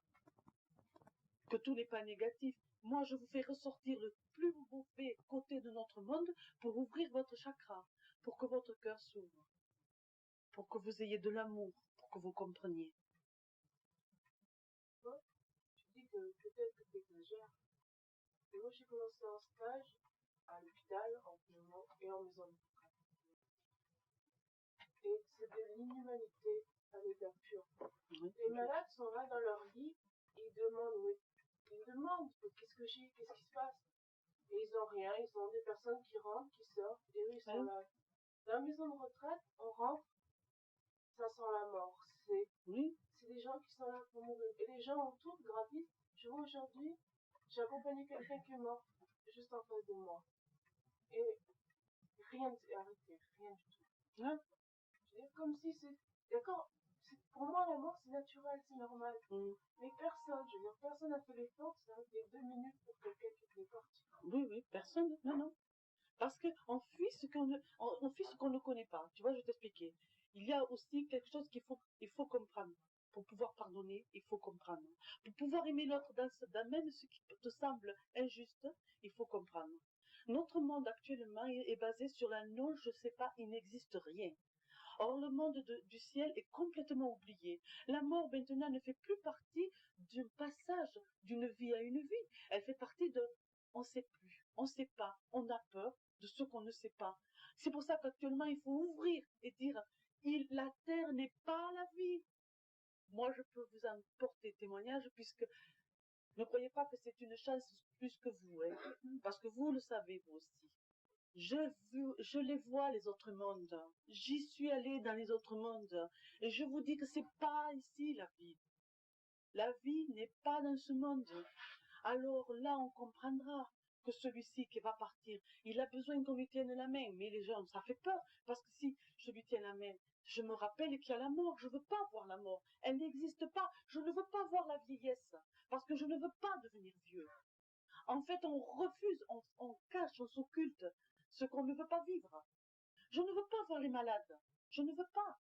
que tout n'est pas négatif. Moi, je vous fais ressortir le plus beau côté de notre monde pour ouvrir votre chakra, pour que votre cœur s'ouvre, pour que vous ayez de l'amour, pour que vous compreniez. Tu dis que peut-être que tu exagères. Et moi, j'ai commencé un stage à l'hôpital en ce moment et en maison de retraite. Et c'est de l'inhumanité à l'état pur. Oui. Les malades sont là dans leur lit et ils demandent qu'est-ce que j'ai, qu'est-ce qui se passe. Et ils ont rien, ils ont des personnes qui rentrent, qui sortent, et eux ils sont là. Dans la maison de retraite, on rentre, ça sent la mort. Oui. c'est des gens qui sont là pour mourir. Et les gens autour gravitent. Je vois aujourd'hui, j'ai accompagné quelqu'un qui est mort juste en face de moi. Et rien ne s'est arrêté, rien du tout. Ouais. Je veux dire, comme si c'est. D'accord, pour moi, la mort, c'est naturel, c'est normal. Mais personne, je veux dire, personne n'a fait l'effort, ça a été 2 minutes pour quelqu'un qui est parti. Oui, personne, non. Parce qu'on fuit ce qu'on ne connaît pas. Tu vois, je vais t'expliquer. Il y a aussi quelque chose il faut comprendre. Pour pouvoir pardonner, il faut comprendre. Pour pouvoir aimer l'autre dans même ce qui te semble injuste, il faut comprendre. Notre monde actuellement est basé sur la non, je sais pas, il n'existe rien. Or, le monde du ciel est complètement oublié. La mort, maintenant, ne fait plus partie d'un passage d'une vie à une vie. Elle fait partie de on ne sait plus, on ne sait pas, on a peur de ce qu'on ne sait pas. C'est pour ça qu'actuellement, il faut ouvrir et dire la terre n'est pas la vie. Moi, je peux vous en porter témoignage puisque ne croyez pas que c'est une chance plus que vous, hein, parce que vous le savez, vous aussi. Je les vois, les autres mondes. J'y suis allée dans les autres mondes. Et je vous dis que c'est pas ici la vie. La vie n'est pas dans ce monde. Alors là, on comprendra que celui-ci qui va partir, il a besoin qu'on lui tienne la main. Mais les gens, ça fait peur. Parce que si je lui tiens la main, je me rappelle qu'il y a la mort. Je ne veux pas voir la mort. Elle n'existe pas. Je ne veux pas voir la vieillesse. Parce que je ne veux pas devenir vieux. En fait, on refuse, on cache, on s'occulte ce qu'on ne veut pas vivre. Je ne veux pas voir les malades. Je ne veux pas.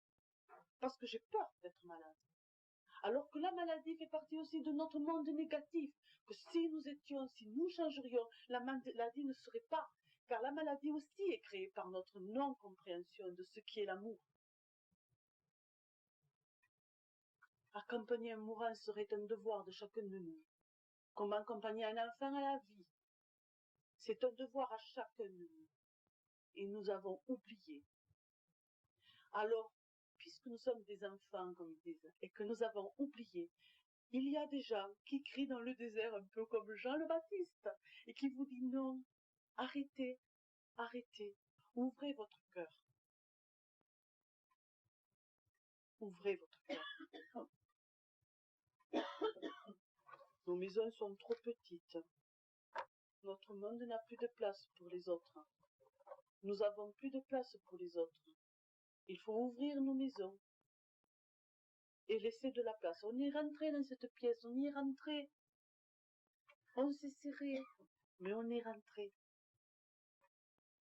Parce que j'ai peur d'être malade. Alors que la maladie fait partie aussi de notre monde négatif. Que si nous changerions, la maladie ne serait pas. Car la maladie aussi est créée par notre non-compréhension de ce qui est l'amour. Accompagner un mourant serait un devoir de chacun de nous. Comme accompagner un enfant à la vie. C'est un devoir à chacun de nous. Et nous avons oublié. Alors, puisque nous sommes des enfants, comme ils disent, et que nous avons oublié, il y a des gens qui crient dans le désert un peu comme Jean le Baptiste, et qui vous disent non, arrêtez, ouvrez votre cœur. Ouvrez votre cœur. Nos maisons sont trop petites. Notre monde n'a plus de place pour les autres. Nous avons plus de place pour les autres. Il faut ouvrir nos maisons et laisser de la place. On est rentré dans cette pièce, on y est rentré. On s'est serré, mais on est rentré.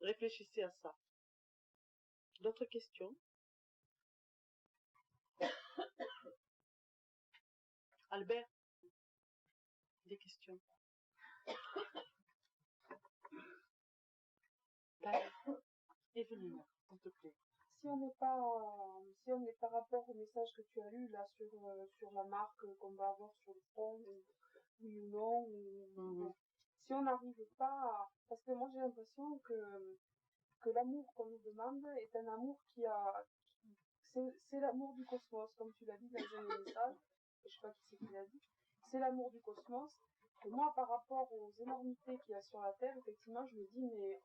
Réfléchissez à ça. D'autres questions? Albert, des questions? Evelyne, s'il te plaît. Si on est par rapport au message que tu as lu là sur la marque qu'on va avoir sur le front, oui ou non, non. Si on n'arrive pas à... Parce que moi j'ai l'impression que l'amour qu'on nous demande est un amour c'est l'amour du cosmos, comme tu l'as dit dans un message, je sais pas qui c'est qui l'a dit, c'est l'amour du cosmos. Et moi, par rapport aux énormités qu'il y a sur la Terre, effectivement, je me dis, mais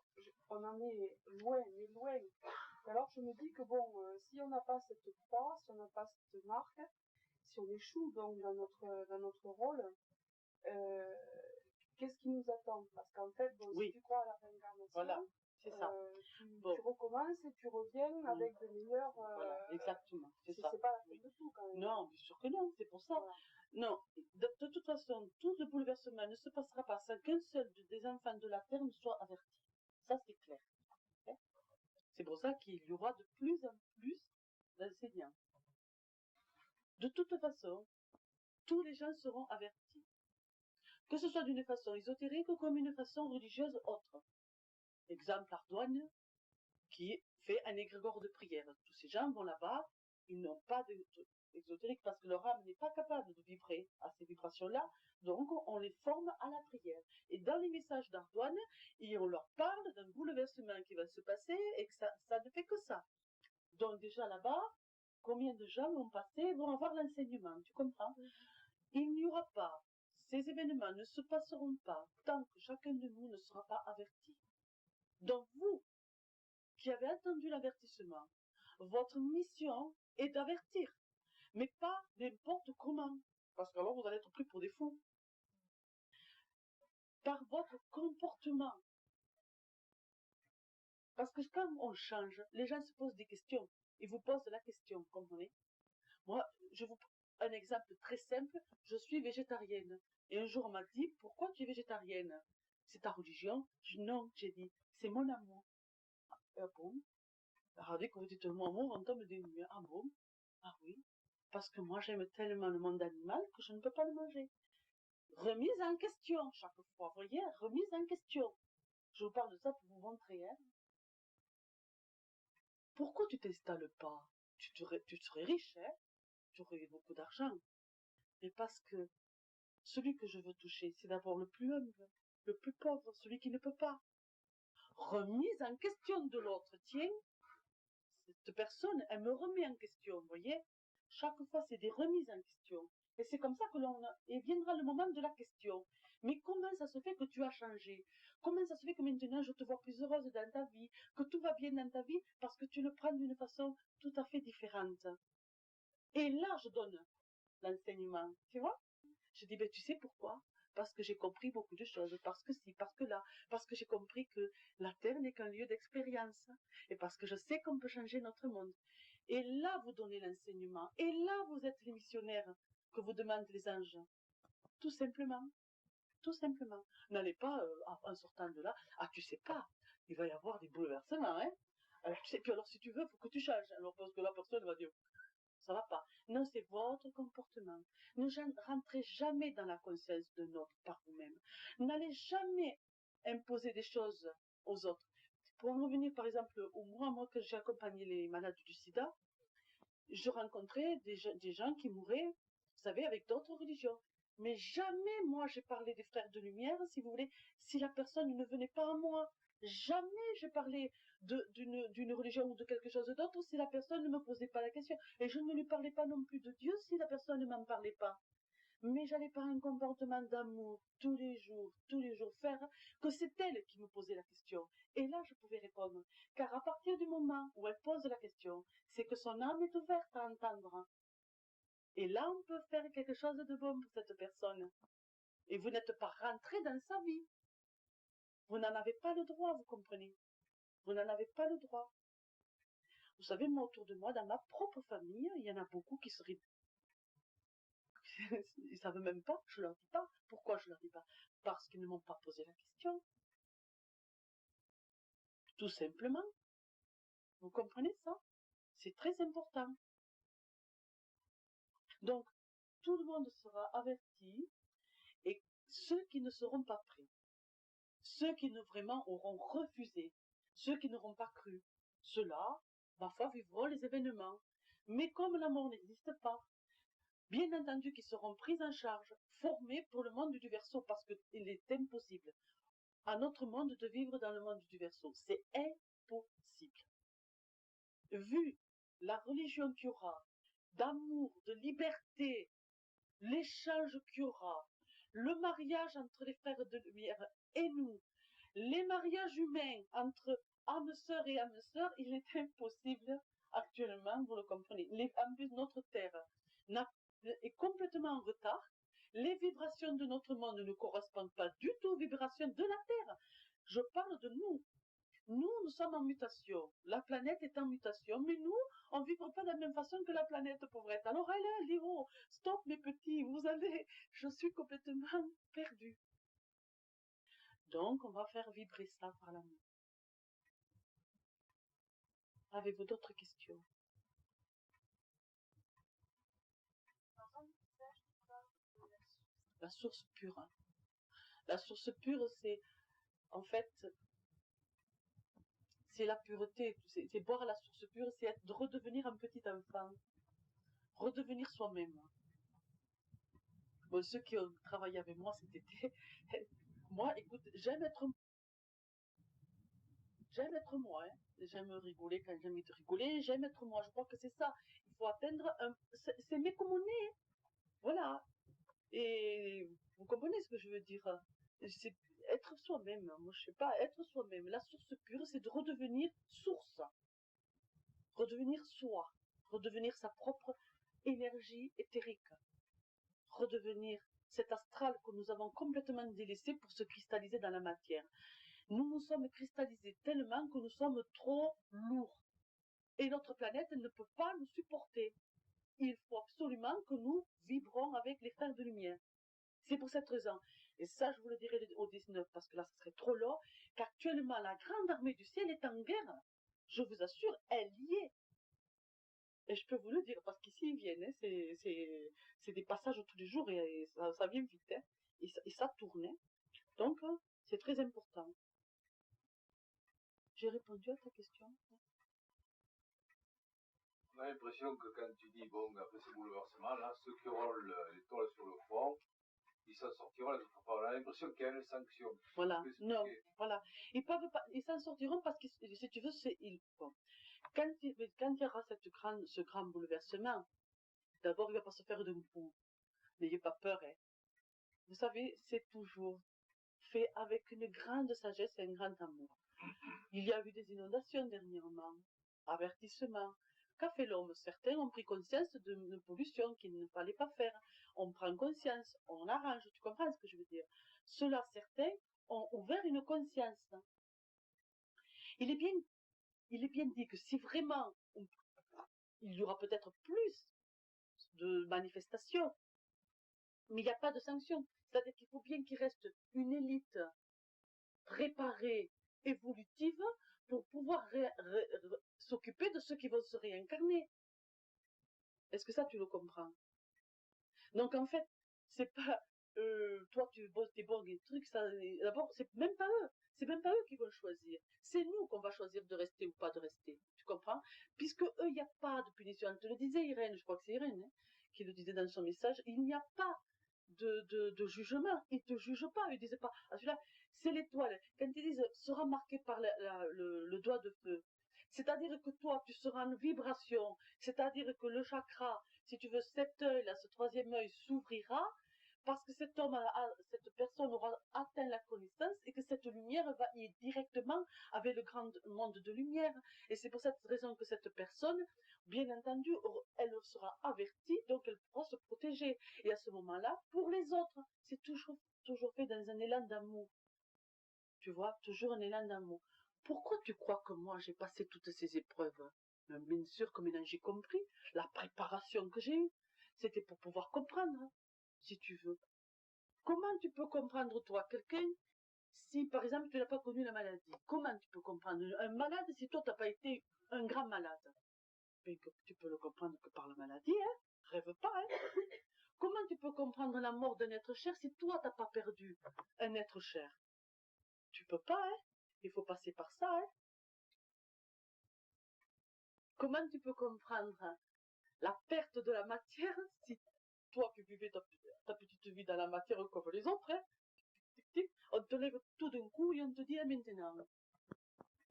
on en est loin, mais loin. Et alors, je me dis que bon, si on n'a pas cette foi, si on n'a pas cette marque, si on échoue donc dans notre rôle, qu'est-ce qui nous attend? Parce qu'en fait, bon, Oui. si tu crois à la réincarnation, voilà, c'est ça. Tu recommences et tu reviens avec de meilleurs... voilà, exactement, c'est ça. C'est pas la fin de tout quand même. Non, bien sûr que non, c'est pour ça. Voilà. Non, de toute façon, tout le bouleversement ne se passera pas sans qu'un seul des enfants de la Terre ne soit averti. Ça, c'est clair. Okay? C'est pour ça qu'il y aura de plus en plus d'enseignants. De toute façon, tous les gens seront avertis. Que ce soit d'une façon ésotérique ou comme une façon religieuse autre. Exemple, Ardoine, qui fait un égrégore de prière. Tous ces gens vont là-bas, ils n'ont pas d'exotérique parce que leur âme n'est pas capable de vibrer à ces vibrations-là, donc on les forme à la prière. Et dans les messages d'Ardoine, on leur parle d'un bouleversement qui va se passer et que ça ne fait que ça. Donc déjà là-bas, combien de gens vont passer, vont avoir l'enseignement, tu comprends? Il n'y aura pas, ces événements ne se passeront pas tant que chacun de nous ne sera pas averti. Donc vous, qui avez entendu l'avertissement, votre mission est d'avertir. Mais pas n'importe comment, parce qu'alors vous allez être pris pour des fous. Par votre comportement. Parce que quand on change, les gens se posent des questions. Ils vous posent la question, comprenez? Moi, je vous prends un exemple très simple. Je suis végétarienne. Et un jour, on m'a dit, pourquoi tu es végétarienne? C'est ta religion? Non, j'ai dit, c'est mon amour. Ah bon? Alors, dès que vous dites le mot amour, on tombe des nues. Ah bon? Ah oui? Parce que moi, j'aime tellement le monde animal que je ne peux pas le manger. Remise en question chaque fois, vous voyez? Remise en question. Je vous parle de ça pour vous montrer, hein. Pourquoi tu t'installes pas? Tu serais riche, hein? Tu aurais beaucoup d'argent. Mais parce que celui que je veux toucher, c'est d'abord le plus humble, le plus pauvre, celui qui ne peut pas. Remise en question de l'autre. Tiens, cette personne, elle me remet en question, vous voyez? Chaque fois, c'est des remises en question. Et c'est comme ça que et viendra le moment de la question. Mais comment ça se fait que tu as changé? Comment ça se fait que maintenant je te vois plus heureuse dans ta vie, que tout va bien dans ta vie, parce que tu le prends d'une façon tout à fait différente? Et là, je donne l'enseignement, tu vois? Je dis, ben, tu sais pourquoi? Parce que j'ai compris beaucoup de choses, parce que si, parce que là, parce que j'ai compris que la Terre n'est qu'un lieu d'expérience, et parce que je sais qu'on peut changer notre monde. Et là, vous donnez l'enseignement, et là, vous êtes les missionnaires que vous demandent les anges. Tout simplement. Tout simplement. N'allez pas, en sortant de là, ah, tu sais pas, il va y avoir des bouleversements, hein? Alors, tu sais, puis alors, si tu veux, faut que tu changes. Alors, parce que la personne va dire, ça va pas. Non, c'est votre comportement. Ne rentrez jamais dans la conscience de l'autre par vous-même. N'allez jamais imposer des choses aux autres. Pour en revenir, par exemple, moi que j'ai accompagné les malades du sida, je rencontrais des gens qui mouraient, vous savez, avec d'autres religions. Mais jamais, moi, j'ai parlé des frères de lumière, si vous voulez, si la personne ne venait pas à moi. Jamais j'ai parlé d'une religion ou de quelque chose d'autre si la personne ne me posait pas la question. Et je ne lui parlais pas non plus de Dieu si la personne ne m'en parlait pas. Mais j'allais par un comportement d'amour tous les jours faire que c'est elle qui me posait la question. Et là, je pouvais répondre. Car à partir du moment où elle pose la question, c'est que son âme est ouverte à entendre. Et là, on peut faire quelque chose de bon pour cette personne. Et vous n'êtes pas rentré dans sa vie. Vous n'en avez pas le droit, vous comprenez? Vous n'en avez pas le droit. Vous savez, moi, autour de moi, dans ma propre famille, il y en a beaucoup qui seraient... Ils savent même pas, je leur dis pas. Pourquoi je leur dis pas? Parce qu'ils ne m'ont pas posé la question. Tout simplement. Vous comprenez ça? C'est très important. Donc, tout le monde sera averti et ceux qui ne seront pas prêts, ceux qui ne vraiment auront refusé, ceux qui n'auront pas cru, ceux-là, parfois vivront les événements. Mais comme la mort n'existe pas, bien entendu qu'ils seront pris en charge, formés pour le monde du Verseau, parce qu'il est impossible à notre monde de vivre dans le monde du Verseau. C'est impossible. Vu la religion qu'il y aura, d'amour, de liberté, l'échange qu'il y aura, le mariage entre les frères de lumière et nous, les mariages humains entre âme sœur et âme sœur, il est impossible actuellement, vous le comprenez. En plus, notre terre est complètement en retard. Les vibrations de notre monde ne correspondent pas du tout aux vibrations de la Terre. Je parle de nous. Nous sommes en mutation. La planète est en mutation, mais nous, on ne vibre pas de la même façon que la planète, pauvrette. Alors elle dit, oh, stop mes petits, vous allez, je suis complètement perdue. Donc, on va faire vibrer ça par l'amour. Avez-vous d'autres questions? La source pure. La source pure, c'est, en fait, c'est la pureté. C'est boire la source pure, c'est de redevenir un petit enfant. Redevenir soi-même. Bon, ceux qui ont travaillé avec moi cet été, moi, écoute, j'aime être moi, hein. J'aime rigoler quand j'ai envie de rigoler, j'aime être moi, je crois que c'est ça. Il faut atteindre c'est mieux comme on est, hein. Voilà. Et vous comprenez ce que je veux dire? C'est être soi-même, moi je sais pas, être soi-même. La source pure, c'est de redevenir source, redevenir soi, redevenir sa propre énergie éthérique. Redevenir cet astral que nous avons complètement délaissé pour se cristalliser dans la matière. Nous nous sommes cristallisés tellement que nous sommes trop lourds. Et notre planète elle ne peut pas nous supporter. Il faut absolument que nous vibrons avec les frères de lumière. C'est pour cette raison, et ça je vous le dirai au 19 parce que là ce serait trop long, qu'actuellement la grande armée du ciel est en guerre. Je vous assure, elle y est. Et je peux vous le dire parce qu'ici ils viennent, hein, c'est des passages tous les jours et ça vient vite. Hein, et ça tourne. Hein. Donc c'est très important. J'ai répondu à ta question. On a l'impression que quand tu dis, bon, après ces bouleversements, là, ceux qui auront l'étoile sur le front, ils s'en sortiront, les autres pas. On a l'impression qu'il y a une sanction. Voilà, non, voilà. Ils peuvent pas, ils s'en sortiront parce que, si tu veux, bon. Quand il y aura ce grand bouleversement, d'abord, il ne va pas se faire d'un coup. N'ayez pas peur, hein. Vous savez, c'est toujours fait avec une grande sagesse et un grand amour. Il y a eu des inondations dernièrement, avertissements. Qu'a fait l'homme? Certains ont pris conscience d'une pollution qu'il ne fallait pas faire. On prend conscience, on arrange, tu comprends ce que je veux dire? Ceux-là, certains, ont ouvert une conscience. Il est bien dit que si vraiment il y aura peut-être plus de manifestations, mais il n'y a pas de sanctions. C'est-à-dire qu'il faut bien qu'il reste une élite préparée, évolutive, pour pouvoir s'occuper de ceux qui vont se réincarner. Est-ce que ça, tu le comprends? Donc, en fait, c'est pas toi, tu bosses tes bons et trucs, ça, d'abord, c'est même pas eux. C'est même pas eux qui vont choisir. C'est nous qu'on va choisir de rester ou pas de rester. Tu comprends? Puisque eux, il n'y a pas de punition. Elle te le disait, Irène, je crois que c'est Irène hein, qui le disait dans son message. Il n'y a pas de jugement. Ils ne te jugent pas. Ils ne disent pas, ah, celui-là, c'est l'étoile. Quand ils disent, sera marqué par le doigt de feu. C'est-à-dire que toi, tu seras en vibration. C'est-à-dire que le chakra, si tu veux, cet œil-là, ce troisième œil s'ouvrira parce que cette personne aura atteint la connaissance et que cette lumière va y directement avec le grand monde de lumière. Et c'est pour cette raison que cette personne, bien entendu, elle sera avertie, donc elle pourra se protéger. Et à ce moment-là, pour les autres, c'est toujours fait dans un élan d'amour. Tu vois, toujours un élan d'amour. Pourquoi tu crois que moi j'ai passé toutes ces épreuves? Bien sûr que maintenant j'ai compris la préparation que j'ai eue. C'était pour pouvoir comprendre, si tu veux. Comment tu peux comprendre, toi, quelqu'un, si par exemple tu n'as pas connu la maladie? Comment tu peux comprendre un malade si toi tu n'as pas été un grand malade? Ben, tu peux le comprendre que par la maladie, hein? Rêve pas, hein? Comment tu peux comprendre la mort d'un être cher si toi tu n'as pas perdu un être cher? Tu peux pas, hein? Il faut passer par ça, hein? Comment tu peux comprendre la perte de la matière si toi qui vivais ta petite vie dans la matière comme les autres, hein? On te lève tout d'un coup et on te dit ah, maintenant,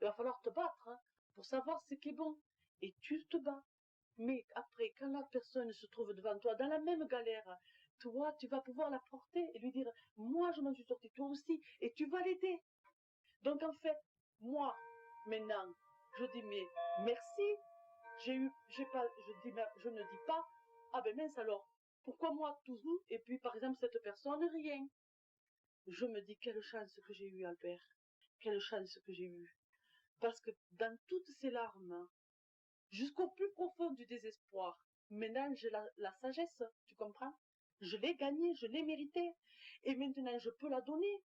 il va falloir te battre hein, pour savoir ce qui est bon. Et tu te bats. Mais après, quand la personne se trouve devant toi dans la même galère, toi, tu vas pouvoir la porter et lui dire moi, je m'en suis sortie, toi aussi, et tu vas l'aider. Donc en fait, moi, maintenant, je dis mais merci, je ne dis pas ah ben mince alors, pourquoi moi tout et puis par exemple cette personne rien. Je me dis quelle chance que j'ai eue Albert, quelle chance que j'ai eue. Parce que dans toutes ces larmes, jusqu'au plus profond du désespoir, maintenant j'ai la sagesse, tu comprends? Je l'ai gagnée, je l'ai méritée. Et maintenant je peux la donner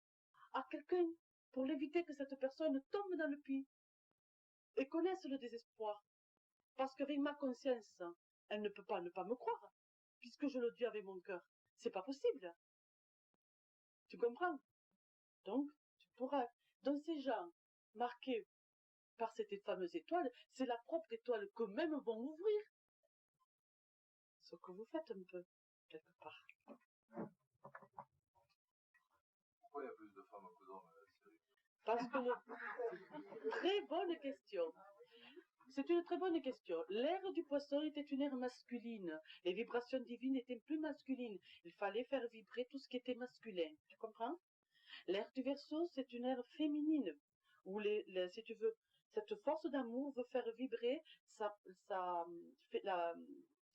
à quelqu'un pour l'éviter que cette personne tombe dans le puits et connaisse le désespoir. Parce qu'avec ma conscience, elle ne peut pas ne pas me croire, puisque je le dis avec mon cœur. C'est pas possible. Tu comprends? Donc, tu pourras. Donc ces gens marqués par cette fameuse étoile, c'est la propre étoile qu'eux-mêmes vont ouvrir. Ce que vous faites un peu, quelque part. Pourquoi il y a plus de femmes que d'hommes dans la série? Parce que très bonne question. C'est une très bonne question. L'ère du poisson était une ère masculine. Les vibrations divines étaient plus masculines. Il fallait faire vibrer tout ce qui était masculin. Tu comprends? L'ère du Verseau, c'est une ère féminine. Où si tu veux, cette force d'amour veut faire vibrer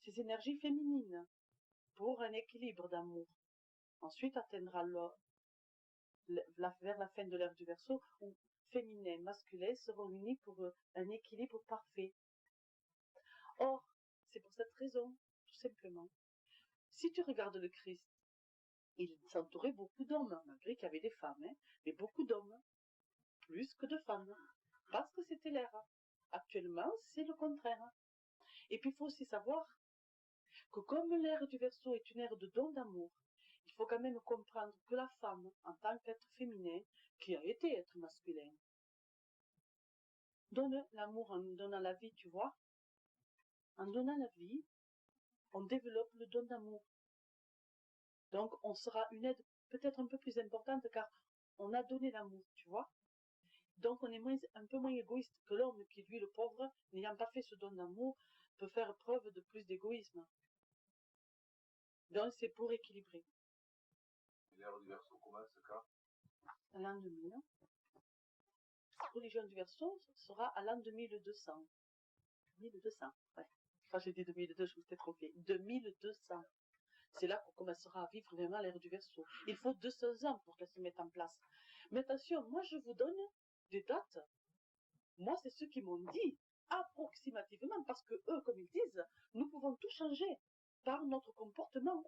ces énergies féminines pour un équilibre d'amour. Ensuite atteindra vers la fin de l'ère du Verseau, où féminin, masculin seront unis pour un équilibre parfait. Or, c'est pour cette raison, tout simplement, si tu regardes le Christ, il s'entourait beaucoup d'hommes, malgré qu'il y avait des femmes, mais beaucoup d'hommes, plus que de femmes, parce que c'était l'ère. Actuellement, c'est le contraire. Et puis, il faut aussi savoir que comme l'ère du Verseau est une ère de don d'amour, il faut quand même comprendre que la femme, en tant qu'être féminin, qui a été être masculin, donne l'amour en donnant la vie, tu vois. En donnant la vie, on développe le don d'amour. Donc, on sera une aide peut-être un peu plus importante car on a donné l'amour, tu vois. Donc, on est un peu moins égoïste que l'homme qui, lui, le pauvre, n'ayant pas fait ce don d'amour, peut faire preuve de plus d'égoïsme. Donc, c'est pour équilibrer. L'ère du Verseau commence quand? À l'an 2000. La religion du Verseau sera à l'an 2200. 1200, ouais. Quand j'ai dit 2002, je me suis trompée. 2200. C'est là qu'on commencera à vivre vraiment l'ère du Verseau. Il faut 200 ans pour qu'elle se mette en place. Mais attention, moi je vous donne des dates. Moi, c'est ceux qui m'ont dit approximativement, parce que eux, comme ils disent, nous pouvons tout changer par notre comportement.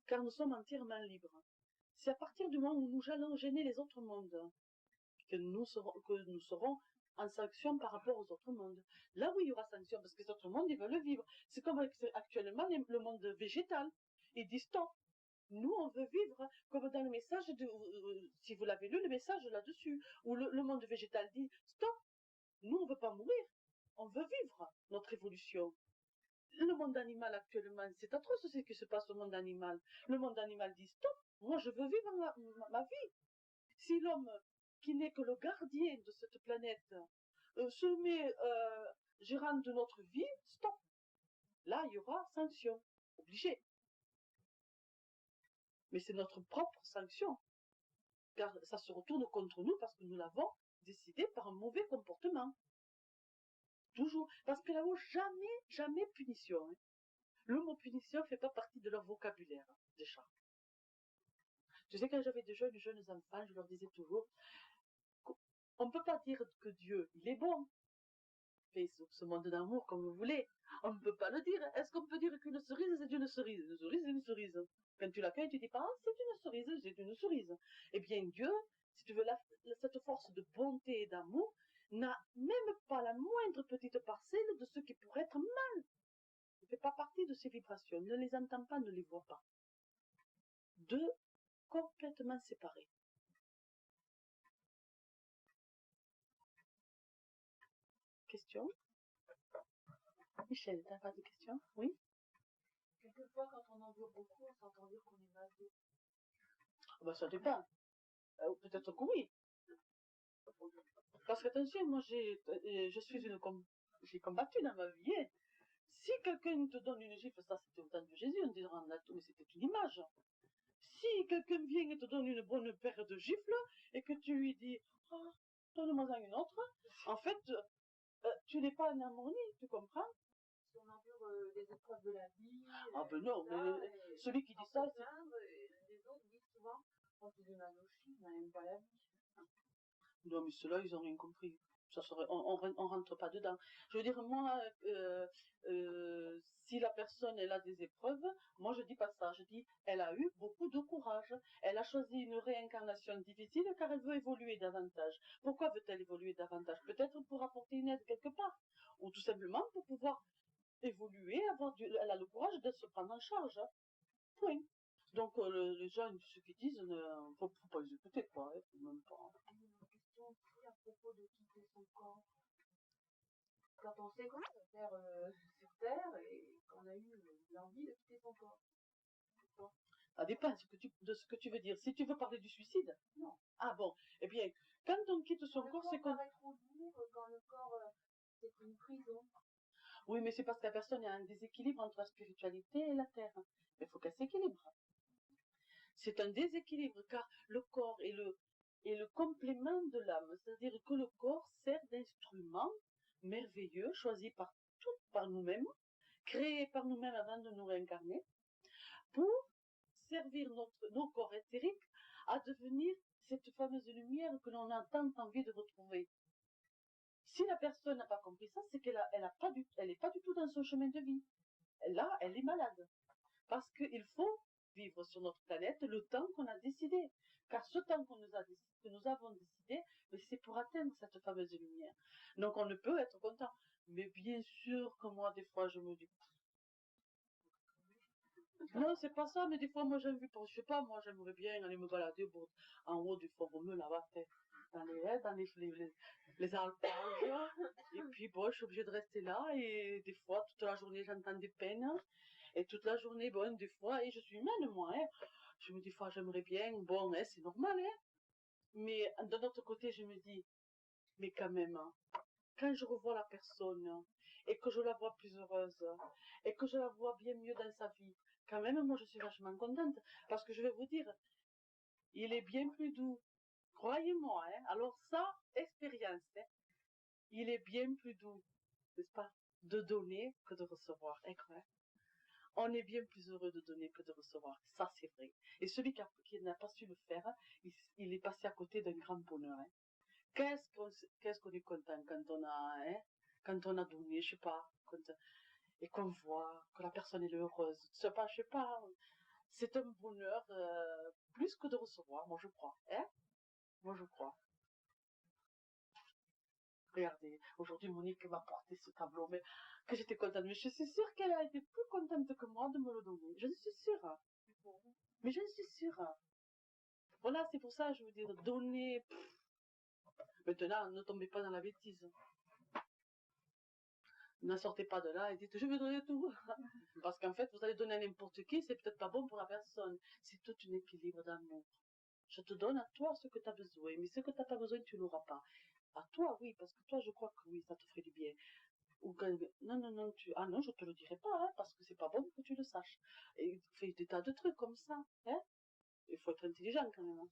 Car nous sommes entièrement libres. C'est à partir du moment où nous allons gêner les autres mondes que nous serons en sanction par rapport aux autres mondes. Là où il y aura sanction, parce que les autres mondes, ils veulent le vivre. C'est comme actuellement le monde végétal. Ils disent stop. Nous, on veut vivre comme dans le message, si vous l'avez lu, le message là-dessus, où le monde végétal dit stop. Nous, on ne veut pas mourir. On veut vivre notre évolution. Le monde animal actuellement, c'est atroce ce qui se passe au monde animal. Le monde animal dit stop. Moi, je veux vivre ma vie. Si l'homme qui n'est que le gardien de cette planète, se met gérant de notre vie, stop. Là, il y aura sanction, obligé. Mais c'est notre propre sanction, car ça se retourne contre nous parce que nous l'avons décidé par un mauvais comportement. Toujours. Parce que là-haut, jamais punition. Le mot punition ne fait pas partie de leur vocabulaire, déjà. Tu sais, quand j'avais de jeunes enfants, je leur disais toujours, on ne peut pas dire que Dieu, il est bon. Fait ce monde d'amour comme vous voulez. On ne peut pas le dire. Est-ce qu'on peut dire qu'une cerise, c'est une cerise? Une cerise, c'est une cerise. Quand tu l'accueilles, tu dis pas, c'est une cerise, c'est une cerise. Eh bien, Dieu, si tu veux, cette force de bonté et d'amour, n'a même pas la moindre petite parcelle de ce qui pourrait être mal. Ne fait pas partie de ces vibrations. Ne les entend pas, ne les voit pas. Deux complètement séparés. Question? Michel, t'as pas de question? Oui? Quelquefois, quand on endure beaucoup, on s'entend dire qu'on est masé. Ben, ça dépend. Peut-être que oui. Parce qu'attention, moi j'ai combattu dans ma vie. Si quelqu'un te donne une gifle, ça c'était au temps de Jésus, on dira mais c'était une image. Si quelqu'un vient et te donne une bonne paire de gifles et que tu lui dis donne-moi une autre, en fait tu n'es pas en harmonie, tu comprends? Si on endure les épreuves de la vie. Ah ben non, mais celui qui dit ça, c'est. Les autres disent souvent on fait du masochisme, on n'aime pas la vie. Non, mais ceux-là, ils n'ont rien compris. Ça serait, on rentre pas dedans. Je veux dire, moi, si la personne, elle a des épreuves, moi, je dis pas ça. Je dis, elle a eu beaucoup de courage. Elle a choisi une réincarnation difficile car elle veut évoluer davantage. Pourquoi veut-elle évoluer davantage? Peut-être pour apporter une aide quelque part. Ou tout simplement pour pouvoir évoluer, elle a le courage de se prendre en charge. Point. Donc, les gens, ceux qui disent, faut pas les écouter, quoi. Même pas. Une question aussi à propos de quitter son corps. Quand on sait qu'on va faire sur Terre et qu'on a eu l'envie de quitter son corps. Ça dépend de ce que tu veux dire. Si tu veux parler du suicide, non. Ah bon, eh bien, quand on quitte son corps, c'est qu'on. Le corps paraît trop dur quand le corps, c'est une prison. Oui, mais c'est parce que la personne a un déséquilibre entre la spiritualité et la terre. Il faut qu'elle s'équilibre. C'est un déséquilibre car le corps est le complément de l'âme. C'est-à-dire que le corps sert d'instrument merveilleux choisi par toutes par nous-mêmes, créées par nous-mêmes avant de nous réincarner, pour servir nos corps éthériques à devenir cette fameuse lumière que l'on a tant envie de retrouver. Si la personne n'a pas compris ça, c'est qu'elle n'est pas du tout dans son chemin de vie. Là, elle est malade. Parce qu'il faut vivre sur notre planète le temps qu'on a décidé. Car ce temps que nous avons décidé, c'est pour atteindre cette fameuse lumière. Donc on ne peut être content. Mais bien sûr que moi, des fois, je me dis... Non, c'est pas ça, mais des fois, moi, je sais pas, moi, j'aimerais bien aller me balader en haut du forum, là-bas, dans les alpages. Et puis, bon, je suis obligée de rester là, et des fois, toute la journée, j'entends des peines. Et toute la journée, bon, des fois, et je suis humaine, moi, hein. Je me dis, des fois, j'aimerais bien, bon, hein, c'est normal, hein. Mais d'un autre côté, je me dis, mais quand même, hein, quand je revois la personne, et que je la vois plus heureuse, et que je la vois bien mieux dans sa vie, quand même, moi, je suis vachement contente. Parce que je vais vous dire, il est bien plus doux. Croyez-moi, hein. Alors ça, expérience, hein. Il est bien plus doux, n'est-ce pas, de donner que de recevoir. Incroyable. On est bien plus heureux de donner que de recevoir. Ça, c'est vrai. Et celui qui n'a pas su le faire, il est passé à côté d'un grand bonheur. Hein. Qu'est-ce qu'on est content quand on a donné, je sais pas, et qu'on voit que la personne est heureuse. Je sais pas, c'est un bonheur plus que de recevoir, moi je crois. Hein? Moi je crois. Regardez, aujourd'hui Monique m'a porté ce tableau, mais que j'étais contente. Mais je suis sûre qu'elle a été plus contente que moi de me le donner. Je suis sûre. Mais je suis sûre. Voilà, c'est pour ça, je veux dire, donner. Maintenant, ne tombez pas dans la bêtise. Ne sortez pas de là et dites, je vais donner tout. Parce qu'en fait, vous allez donner à n'importe qui, c'est peut-être pas bon pour la personne. C'est tout un équilibre d'amour. Je te donne à toi ce que tu as besoin, mais ce que tu n'as pas besoin, tu n'auras pas. À toi, oui, parce que toi, je crois que oui, ça te ferait du bien. Ou quand... Non, ah non, je te le dirai pas, hein, parce que c'est pas bon que tu le saches. Et fais des tas de trucs comme ça, hein. Il faut être intelligent quand même. Hein.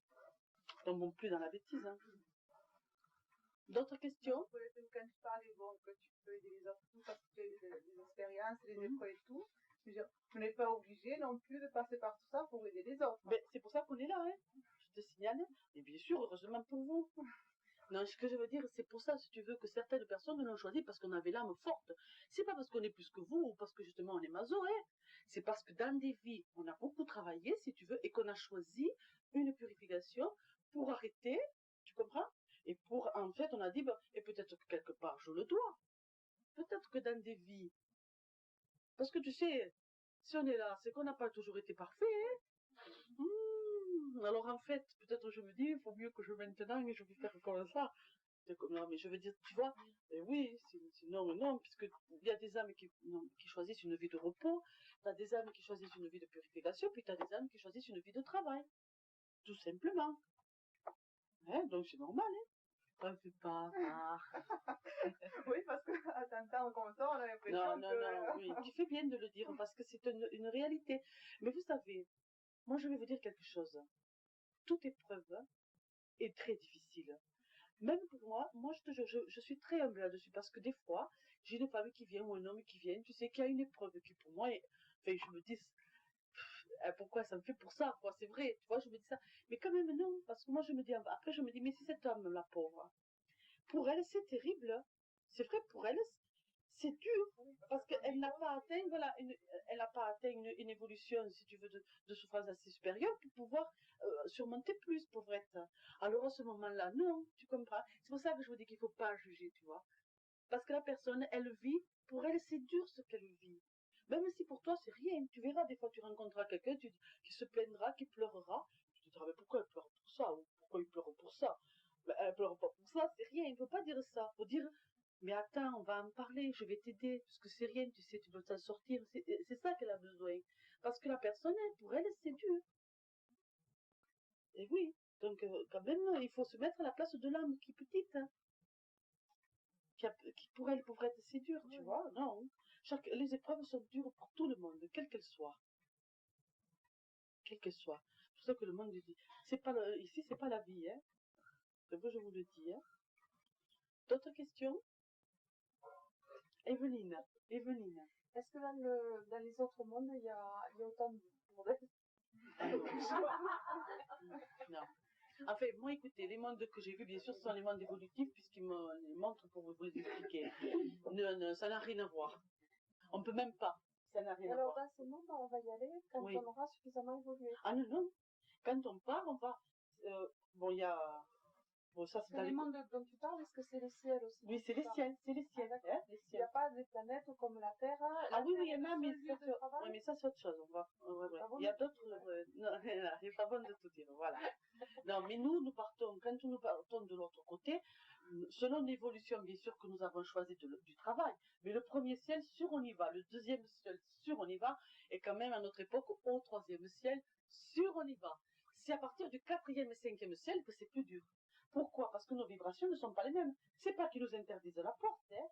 Tombons plus dans la bêtise. Hein. D'autres questions? Quand tu parles, bon, que tu peux aider les autres, tout, parce que tu as eu des expériences, des épreuves et tout, on n'est pas obligé non plus de passer par tout ça pour aider les autres. Mais c'est pour ça qu'on est là, hein. Je te signale. Et bien sûr, heureusement pour vous. Non, ce que je veux dire, c'est pour ça, si tu veux, que certaines personnes l'ont choisi parce qu'on avait l'âme forte. C'est pas parce qu'on est plus que vous ou parce que justement on est maso, hein. C'est parce que dans des vies, on a beaucoup travaillé, si tu veux, et qu'on a choisi une purification pour arrêter, tu comprends? Et en fait, on a dit, et peut-être que quelque part, je le dois. Peut-être que dans des vies. Parce que tu sais, si on est là, c'est qu'on n'a pas toujours été parfait, hein. Alors en fait, peut-être je me dis, il faut mieux que je maintenant et je vais faire comme ça. Non, mais je veux dire, tu vois, oui, c'est non, puisque il y a des âmes qui choisissent une vie de repos, tu as des âmes qui choisissent une vie de purification, puis tu as des âmes qui choisissent une vie de travail. Tout simplement. Hein, donc c'est normal, hein. Ça fait pas. Oui, parce qu'à t'entendre comme ça, on a l'impression Non, oui, tu fais bien de le dire, parce que c'est une réalité. Mais vous savez, moi je vais vous dire quelque chose. Toute épreuve est très difficile. Même pour moi je te jure, je suis très humble là-dessus parce que des fois, j'ai une femme qui vient ou un homme qui vient, tu sais, qui a une épreuve qui pour moi, enfin, je me dis, pourquoi ça me fait pour ça, quoi, c'est vrai, tu vois, je me dis ça. Mais quand même, non, parce que moi, je me dis, après, je me dis, mais si cette homme, la pauvre, pour elle, c'est terrible, c'est vrai, pour elle, c'est dur, parce qu'elle n'a pas atteint, voilà, elle n'a pas atteint une évolution, si tu veux, de souffrance assez supérieure pour pouvoir surmonter plus, pauvrette. Alors à ce moment-là, non, tu comprends? C'est pour ça que je vous dis qu'il ne faut pas juger, tu vois. Parce que la personne, elle vit, pour elle, c'est dur ce qu'elle vit. Même si pour toi, c'est rien. Tu verras, des fois, tu rencontreras quelqu'un qui se plaindra, qui pleurera. Tu te diras, mais pourquoi elle pleure pour ça? Ou pourquoi il pleure pour ça? Ben, elle pleure pas pour ça, c'est rien. Il ne faut pas dire ça. Il faut dire, mais attends, on va en parler, je vais t'aider, parce que c'est rien, tu sais, tu peux t'en sortir. C'est ça qu'elle a besoin. Parce que la personne, pour elle, c'est dur. Et oui, donc quand même, il faut se mettre à la place de l'âme qui est petite, hein, qui pour elle, pour être c'est dur, tu vois. Non, les épreuves sont dures pour tout le monde, quelle qu'elle soit. Quelle qu'elle soit. C'est pour ça que le monde dit, ici, c'est pas la vie, hein. Je vous le dis, hein. D'autres questions? Evelyne, Evelyne. Est-ce que dans les autres mondes, il y a autant de bordel? Non. Enfin, moi, écoutez, les mondes que j'ai vus, bien sûr, ce sont les mondes évolutifs, puisqu'ils me les montrent pour vous les expliquer. Ça n'a rien à voir. On ne peut même pas. Ça n'a rien à Alors, voir. dans ces mondes, on va y aller quand Oui. on aura suffisamment évolué. Ah non, non. Quand on part, on va... bon, il y a... Bon, ça, c'est Parce dans que les mondes dont tu parles, est-ce que c'est les ciels aussi? Oui, c'est les ciels, c'est les ciels. d'accord. Hein, les Il n'y a ciels. pas des planètes comme la Terre. Ah oui, Terre oui, il y en est a, le mais seul lieu ça, de travail. ouais, mais ça, c'est autre chose. On va... ouais, ouais. Pas bon Il y a de tout d'autres... non, c'est pas bon de tout dire, voilà. Non, mais nous partons, quand nous partons de l'autre côté, selon l'évolution, bien sûr, que nous avons choisi du travail, mais le premier ciel, sur on y va, le deuxième ciel, sur on y va, et quand même, à notre époque, au troisième ciel, sur on y va. C'est à partir du quatrième et cinquième ciel que c'est plus dur. Pourquoi? Parce que nos vibrations ne sont pas les mêmes. C'est pas qu'ils nous interdisent la porte, hein.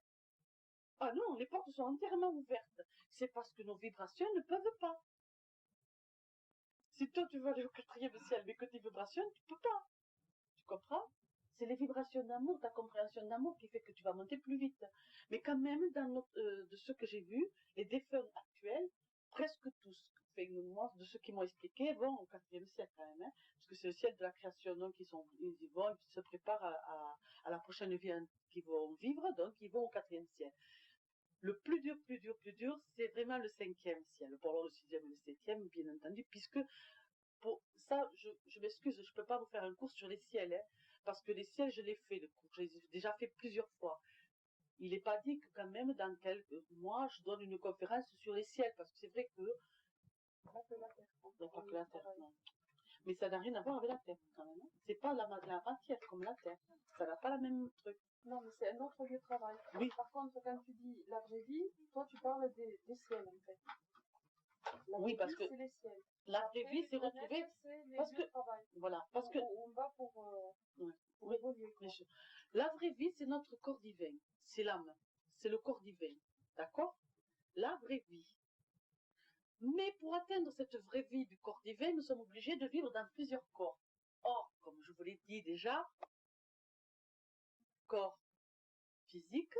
Ah non, les portes sont entièrement ouvertes. C'est parce que nos vibrations ne peuvent pas. Si toi tu veux aller au quatrième ciel, mais que tes vibrations, tu peux pas. Tu comprends? C'est les vibrations d'amour, ta compréhension d'amour qui fait que tu vas monter plus vite. Mais quand même, de ce que j'ai vu, les défunts actuels, presque tous, moi, de ceux qui m'ont expliqué, vont au quatrième ciel quand même, hein, parce que c'est le ciel de la création, donc ils se préparent à la prochaine vie qu'ils vont vivre, donc ils vont au quatrième ciel. Le plus dur, c'est vraiment le cinquième ciel. Pour alors le sixième et le septième, bien entendu, puisque pour ça, je m'excuse, je ne peux pas vous faire un cours sur les ciels, hein, parce que les ciels, je l'ai fait, le cours, je l'ai déjà fait plusieurs fois. Il n'est pas dit que quand même, dans quelques mois, je donne une conférence sur les ciels, parce que c'est vrai que... Pas que la Terre. Pas que la Terre, non. Mais ça n'a rien à voir avec la Terre, quand même. Hein. C'est pas la matière comme la Terre. Ça n'a pas la même truc. Non, mais c'est un autre lieu de travail. Oui. Par contre, quand tu dis la vraie vie, toi, tu parles des ciels, en fait. La Oui, vraie parce vie, que c'est les ciels. la vraie Après, vie, les c'est planètes, retrouver... c'est les parce lieux que... de travail. Voilà, parce que... On va pour Oui. évoluer. Quoi. La vraie vie, c'est notre corps divin. C'est l'âme. C'est le corps divin. D'accord? La vraie vie. Mais pour atteindre cette vraie vie du corps divin, nous sommes obligés de vivre dans plusieurs corps. Or, comme je vous l'ai dit déjà, corps physique,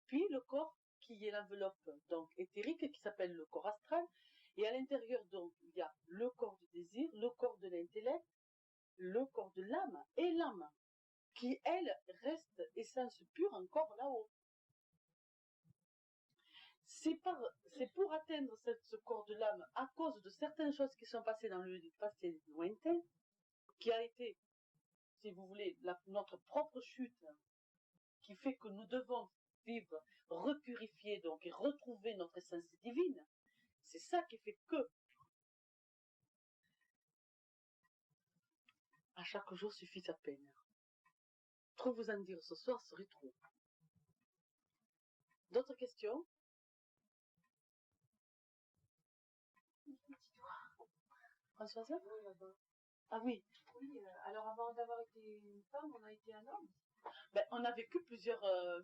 puis le corps qui est l'enveloppe donc éthérique qui s'appelle le corps astral. Et à l'intérieur, donc, il y a le corps du désir, le corps de l'intellect, le corps de l'âme et l'âme, qui, elle, reste essence pure encore là-haut. C'est pour atteindre ce corps de l'âme à cause de certaines choses qui sont passées dans le passé lointain, qui a été, si vous voulez, notre propre chute, qui fait que nous devons vivre, repurifier donc et retrouver notre essence divine. C'est ça qui fait que à chaque jour suffit sa peine. Trop vous en dire ce soir serait trop. D'autres questions? Françoise? Oui, là-bas. Ah oui. Oui, alors avant d'avoir été une femme, on a été un homme. Ben, on a vécu plusieurs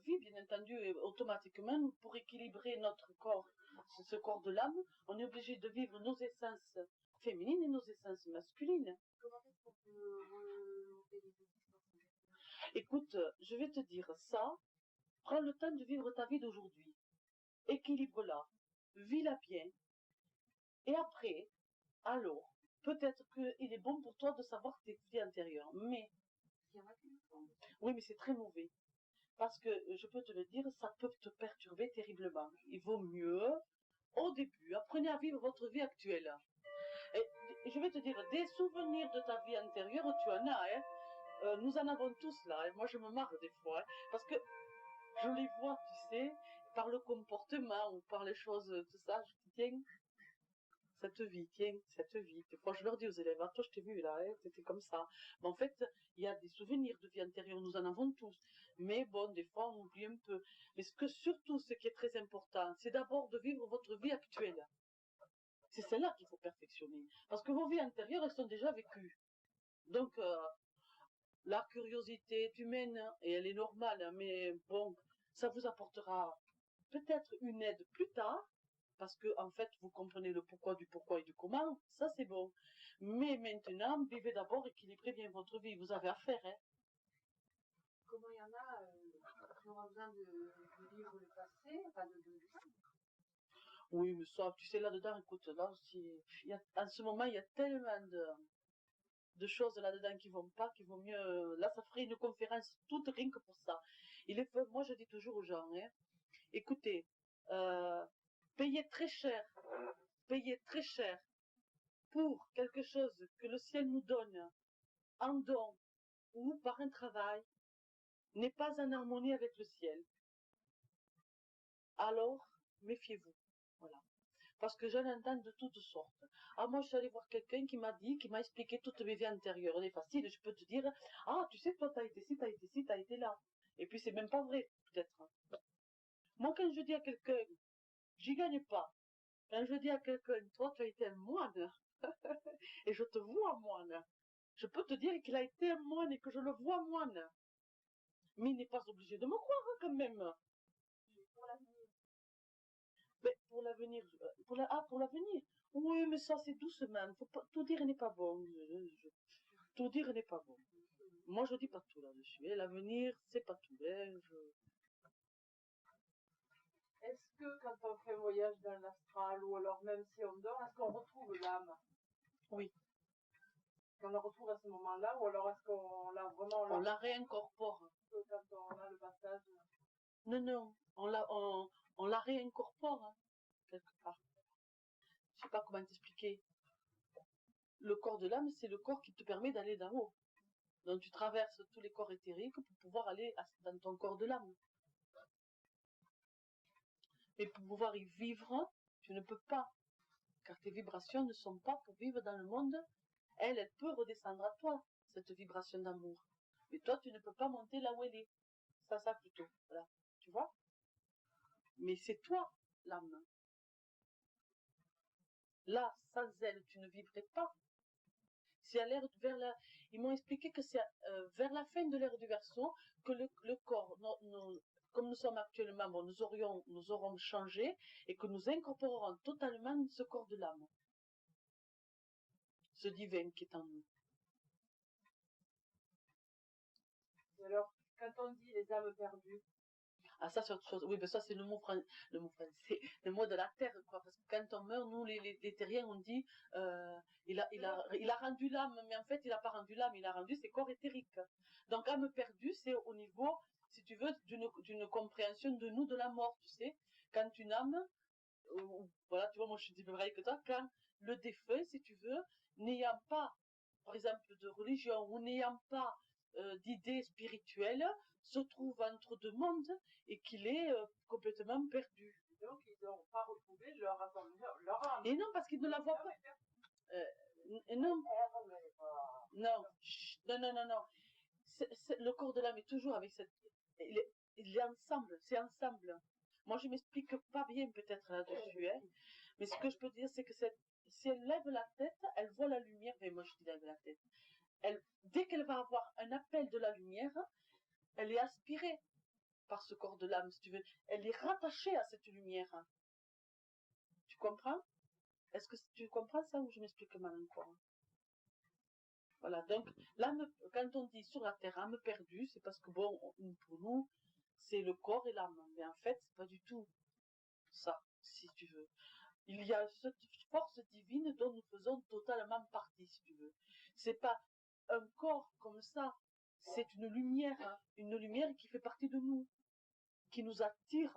vies, bien entendu, et automatiquement, pour équilibrer notre corps, ce corps de l'âme, on est obligé de vivre nos essences féminines et nos essences masculines. Comment est-ce qu'on peut remonter les existences? Écoute, je vais te dire ça, prends le temps de vivre ta vie d'aujourd'hui. Équilibre-la, vis-la bien, et après, alors, peut-être qu'il est bon pour toi de savoir tes vies antérieures, mais... Il y en a qui le font. Oui, mais c'est très mauvais. Parce que, je peux te le dire, ça peut te perturber terriblement. Il vaut mieux, au début, apprenez à vivre votre vie actuelle. Et je vais te dire, des souvenirs de ta vie antérieure, tu en as, hein. Nous en avons tous là, hein. Moi je me marre des fois, hein, parce que je les vois, tu sais, par le comportement ou par les choses, tout ça, je dis, tiens, cette vie, tiens, cette vie. Des fois, je leur dis aux élèves, ah, toi, je t'ai vu là, hein, t'étais comme ça. Mais en fait, il y a des souvenirs de vie antérieure, nous en avons tous. Mais bon, des fois, on oublie un peu. Mais surtout, ce qui est très important, c'est d'abord de vivre votre vie actuelle. C'est celle-là qu'il faut perfectionner. Parce que vos vies antérieures, elles sont déjà vécues. Donc, la curiosité est humaine, et elle est normale, mais bon, ça vous apportera peut-être une aide plus tard, parce que en fait vous comprenez le pourquoi et du comment, ça c'est bon. Mais maintenant, vivez d'abord, équilibrez bien votre vie, vous avez à faire, hein. Comment il y en a qu'il y aura besoin de vivre le passé, enfin de Oui, mais ça, tu sais, là-dedans, écoute, là, en ce moment, il y a tellement de choses là-dedans qui vont pas, qu'il vaut mieux... Là, ça ferait une conférence toute rien que pour ça. Moi, je dis toujours aux gens, hein, écoutez, euh, payez très cher pour quelque chose que le ciel nous donne en don ou par un travail, n'est pas en harmonie avec le ciel. Alors, méfiez-vous. Voilà. Parce que j'en entends de toutes sortes. Ah, moi, je suis allée voir quelqu'un qui m'a expliqué toutes mes vies antérieures. C'est facile, je peux te dire, ah, tu sais, toi, t'as été ci, t'as été ci, t'as été là. Et puis, c'est même pas vrai, peut-être. Moi, quand je dis à quelqu'un, j'y gagne pas. Quand je dis à quelqu'un, toi, tu as été un moine, et je te vois moine, je peux te dire qu'il a été un moine et que je le vois moine. Mais il n'est pas obligé de me croire, hein, quand même. pour l'avenir. Mais pour l'avenir, pour l'avenir. Oui, mais ça, c'est doucement. Faut pas, tout dire n'est pas bon. Tout dire n'est pas bon. Moi, je dis pas tout là-dessus. Et l'avenir, c'est pas tout. Est-ce que quand on fait un voyage dans l'astral, ou alors même si on dort, est-ce qu'on retrouve l'âme? Oui. On la retrouve à ce moment-là, ou alors est-ce qu'on l'a vraiment... On la réincorpore. Quand on a le passage... Non, on la réincorpore, hein, quelque part. Je sais pas comment t'expliquer. Le corps de l'âme, c'est le corps qui te permet d'aller d'en haut. Donc tu traverses tous les corps éthériques pour pouvoir aller dans ton corps de l'âme. Mais pour pouvoir y vivre, tu ne peux pas. Car tes vibrations ne sont pas pour vivre dans le monde. Elle peut redescendre à toi, cette vibration d'amour. Mais toi, tu ne peux pas monter là où elle est. Ça plutôt. Voilà. Tu vois? Mais c'est toi, l'âme. Là, sans elle, tu ne vivrais pas. C'est à l'ère ils m'ont expliqué que c'est vers la fin de l'ère du Verseau que le corps, comme nous sommes actuellement, bon, nous aurons changé et que nous incorporerons totalement ce corps de l'âme, ce divin qui est en nous. Et alors, quand on dit les âmes perdues, Ah, ça, c'est autre chose. Oui, mais ça, c'est le mot français, le mot de la terre, quoi. Parce que quand on meurt, nous, les terriens, on dit, il a rendu l'âme, mais en fait, il n'a pas rendu l'âme, il a rendu ses corps éthériques. Donc, âme perdue, c'est au niveau, si tu veux, d'une compréhension de nous, de la mort, tu sais. Quand une âme, voilà, tu vois, moi, je suis du même que toi, quand le défunt, si tu veux, n'ayant pas, par exemple, de religion, ou n'ayant pas d'idées spirituelles, se trouve entre deux mondes et qu'il est complètement perdu. donc ils n'ont pas retrouvé leur âme. Et non, parce qu'il ne la voit pas. Non. Non. Chut, non. Le corps de l'âme est toujours avec cette... Il est ensemble, c'est ensemble. Moi, je m'explique pas bien peut-être là-dessus, hein. Mais ce que je peux dire, c'est que si elle lève la tête, elle voit la lumière. Mais moi, je dis lève la tête. Dès qu'elle va avoir un appel de la lumière, elle est aspirée par ce corps de l'âme, si tu veux. Elle est rattachée à cette lumière. Tu comprends? Est-ce que tu comprends ça ou je m'explique mal encore? Voilà, donc l'âme, quand on dit sur la terre âme perdue, c'est parce que bon, pour nous, c'est le corps et l'âme. Mais en fait, c'est pas du tout ça, si tu veux. Il y a cette force divine dont nous faisons totalement partie, si tu veux. C'est pas un corps comme ça, c'est une lumière qui fait partie de nous, qui nous attire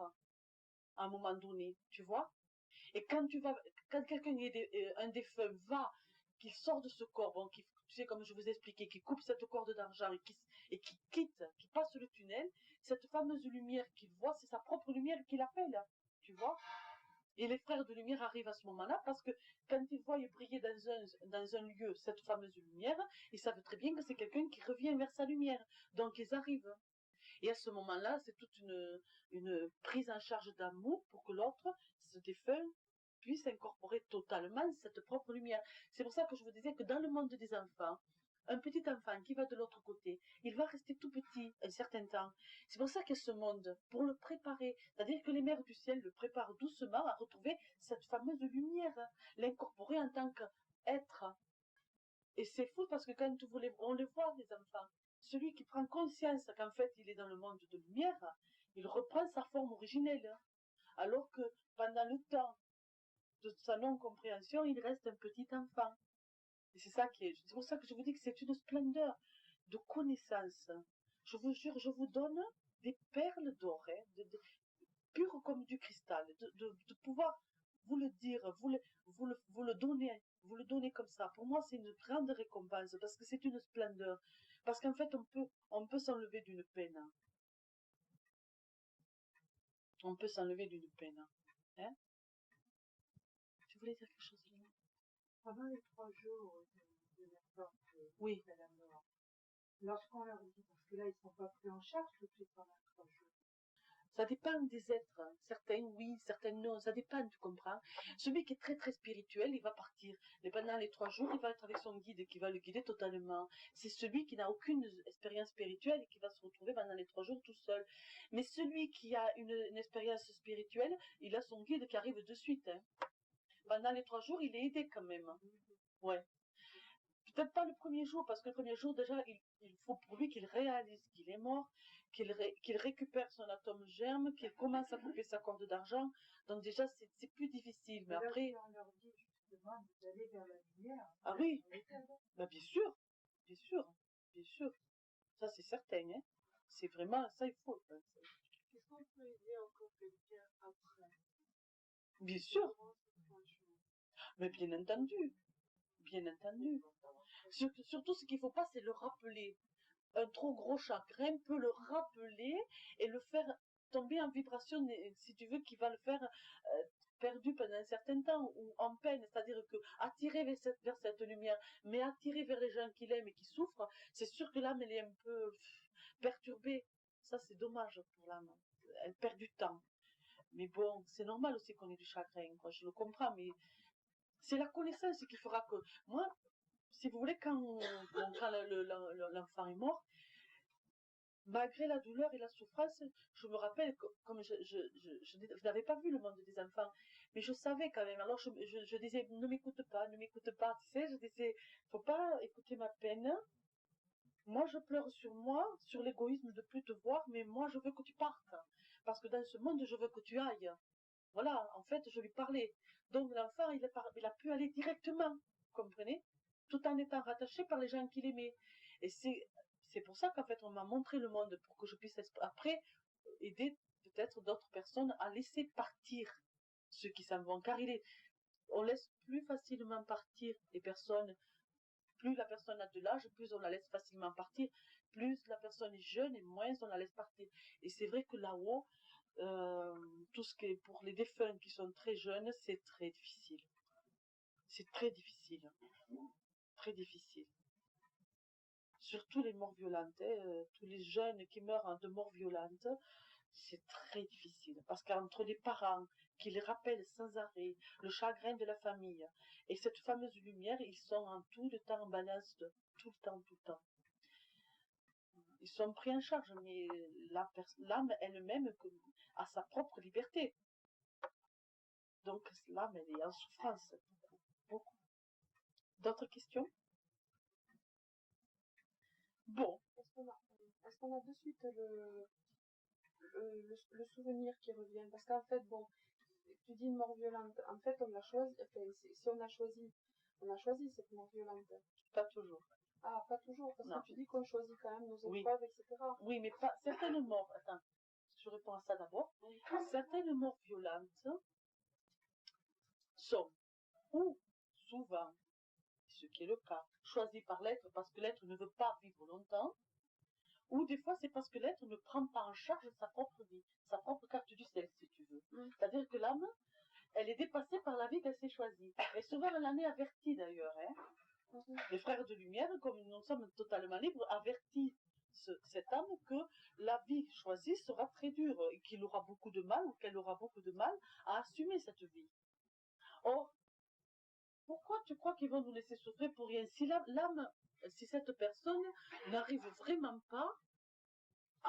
à un moment donné, tu vois. Et quand quelqu'un un défunt qui sort de ce corps, bon, tu sais, comme je vous ai expliqué, qui coupe cette corde d'argent et qui quitte, qui passe le tunnel, cette fameuse lumière qu'il voit, c'est sa propre lumière qu'il appelle, tu vois. Et les frères de lumière arrivent à ce moment-là parce que quand ils voient briller dans un lieu cette fameuse lumière, ils savent très bien que c'est quelqu'un qui revient vers sa lumière. Donc ils arrivent. Et à ce moment-là, c'est toute une prise en charge d'amour pour que l'autre, ce défunt, puisse incorporer totalement cette propre lumière. C'est pour ça que je vous disais que dans le monde des enfants, un petit enfant qui va de l'autre côté, il va rester tout petit un certain temps. C'est pour ça qu'il y a ce monde, pour le préparer. C'est-à-dire que les mères du ciel le préparent doucement à retrouver cette fameuse lumière, l'incorporer en tant qu'être. Et c'est fou parce que quand on les voit, les enfants, celui qui prend conscience qu'en fait il est dans le monde de lumière, il reprend sa forme originelle. Alors que pendant le temps de sa non-compréhension, il reste un petit enfant. Et c'est ça qui est. C'est pour ça que je vous dis que c'est une splendeur de connaissance. Je vous jure, je vous donne des perles d'or, hein, pures comme du cristal, de pouvoir vous le dire, vous le donner comme ça. Pour moi, c'est une grande récompense parce que c'est une splendeur. Parce qu'en fait, on peut s'enlever d'une peine. On peut s'enlever d'une peine. Hein? Tu voulais dire quelque chose, Léna? Pendant les 3 jours de n'importe Oui. à la mort, lorsqu'on leur dit, parce que là, ils ne sont pas pris en charge tout de suite pendant 3 jours. Ça dépend des êtres. Certains oui, certains non. Ça dépend, tu comprends. Celui qui est très très spirituel, il va partir. Mais pendant les 3 jours, il va être avec son guide qui va le guider totalement. C'est celui qui n'a aucune expérience spirituelle et qui va se retrouver pendant les 3 jours tout seul. Mais celui qui a une expérience spirituelle, il a son guide qui arrive de suite. Hein. Pendant les 3 jours, il est aidé quand même. Ouais. Peut-être pas le premier jour, parce que le premier jour, déjà, il faut pour lui qu'il réalise qu'il est mort, qu'il récupère son atome germe, qu'il commence à couper sa corde d'argent. Donc déjà, c'est plus difficile. Mais là, après... si on leur dit justement d'aller vers la lumière. Ah oui, bah, bien sûr, bien sûr, bien sûr. Ça, c'est certain. Hein. C'est vraiment, ça, il faut. Hein. Est-ce qu'on peut aider encore quelqu'un après? Bien sûr, Comment ça fonctionne? mais bien entendu. Bien entendu. Surtout, ce qu'il ne faut pas, c'est le rappeler. Un trop gros chagrin peut le rappeler et le faire tomber en vibration, si tu veux, qui va le faire perdu pendant un certain temps ou en peine. C'est-à-dire que attirer vers cette lumière, mais attirer vers les gens qu'il aime et qui souffrent, c'est sûr que l'âme, elle est un peu perturbée. Ça, c'est dommage pour l'âme. Elle perd du temps. Mais bon, c'est normal aussi qu'on ait du chagrin, quoi. Je le comprends, mais c'est la connaissance qui fera que... Moi, si vous voulez, quand l'enfant est mort, malgré la douleur et la souffrance, je me rappelle, comme je n'avais pas vu le monde des enfants, mais je savais quand même. Alors je disais, ne m'écoute pas, tu sais, je disais, faut pas écouter ma peine. Moi, je pleure sur moi, sur l'égoïsme de plus te voir, mais moi, je veux que tu partes. Parce que dans ce monde, je veux que tu ailles. Voilà, en fait, je lui parlais. Donc l'enfant, il a pu aller directement, vous comprenez, tout en étant rattaché par les gens qu'il aimait. Et c'est pour ça qu'en fait, on m'a montré le monde pour que je puisse après aider peut-être d'autres personnes à laisser partir ceux qui s'en vont. Car on laisse plus facilement partir les personnes. Plus la personne a de l'âge, plus on la laisse facilement partir. Plus la personne est jeune et moins on la laisse partir. Et c'est vrai que là-haut, tout ce qui est pour les défunts qui sont très jeunes, c'est très difficile. C'est très difficile. Très difficile. Surtout les morts violentes. Tous les jeunes qui meurent de morts violentes, c'est très difficile. Parce qu'entre les parents qui les rappellent sans arrêt, le chagrin de la famille, et cette fameuse lumière, ils sont en tout le temps en balance, tout le temps, tout le temps. Ils sont pris en charge, mais l'âme elle-même a sa propre liberté. Donc l'âme, elle est en souffrance, beaucoup, beaucoup. D'autres questions? Bon. Est-ce qu'on a de suite le souvenir qui revient? Parce qu'en fait, bon, tu dis une mort violente. En fait, on l'a choisi. Enfin, si on a choisi cette mort violente. Pas toujours. Ah, pas toujours, parce Non. que tu dis qu'on choisit quand même nos épreuves, etc. Oui, mais pas certaines morts. Attends, je réponds à ça d'abord. Certaines morts violentes sont, ou souvent, ce qui est le cas, choisies par l'être parce que l'être ne veut pas vivre longtemps, ou des fois c'est parce que l'être ne prend pas en charge sa propre vie, sa propre carte du ciel, si tu veux. C'est-à-dire que l'âme, elle est dépassée par la vie qu'elle s'est choisie. Et souvent, elle en est avertie d'ailleurs. Hein. Les frères de lumière, comme nous sommes totalement libres, avertissent cette âme que la vie choisie sera très dure et qu'il aura beaucoup de mal ou qu'elle aura beaucoup de mal à assumer cette vie. Or, pourquoi tu crois qu'ils vont nous laisser souffrir pour rien? Si l'âme, si cette personne n'arrive vraiment pas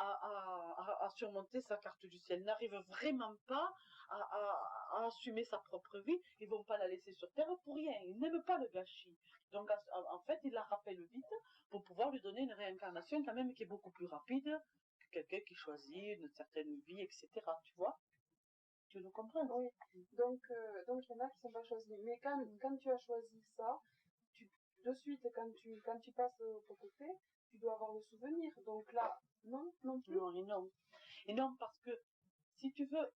à surmonter sa carte du ciel, n'arrive vraiment pas à assumer sa propre vie, ils vont pas la laisser sur terre pour rien, ils n'aiment pas le gâchis. Donc en fait, ils la rappellent vite pour pouvoir lui donner une réincarnation quand même qui est beaucoup plus rapide que quelqu'un qui choisit une certaine vie, etc. Tu vois? Tu nous comprends? Oui. Donc il y en a qui sont pas choisis. Mais quand tu as choisi ça, de suite, quand tu passes de l'autre côté, tu dois avoir le souvenir. Donc là, non plus. Non, et non. Et non, parce que, si tu veux,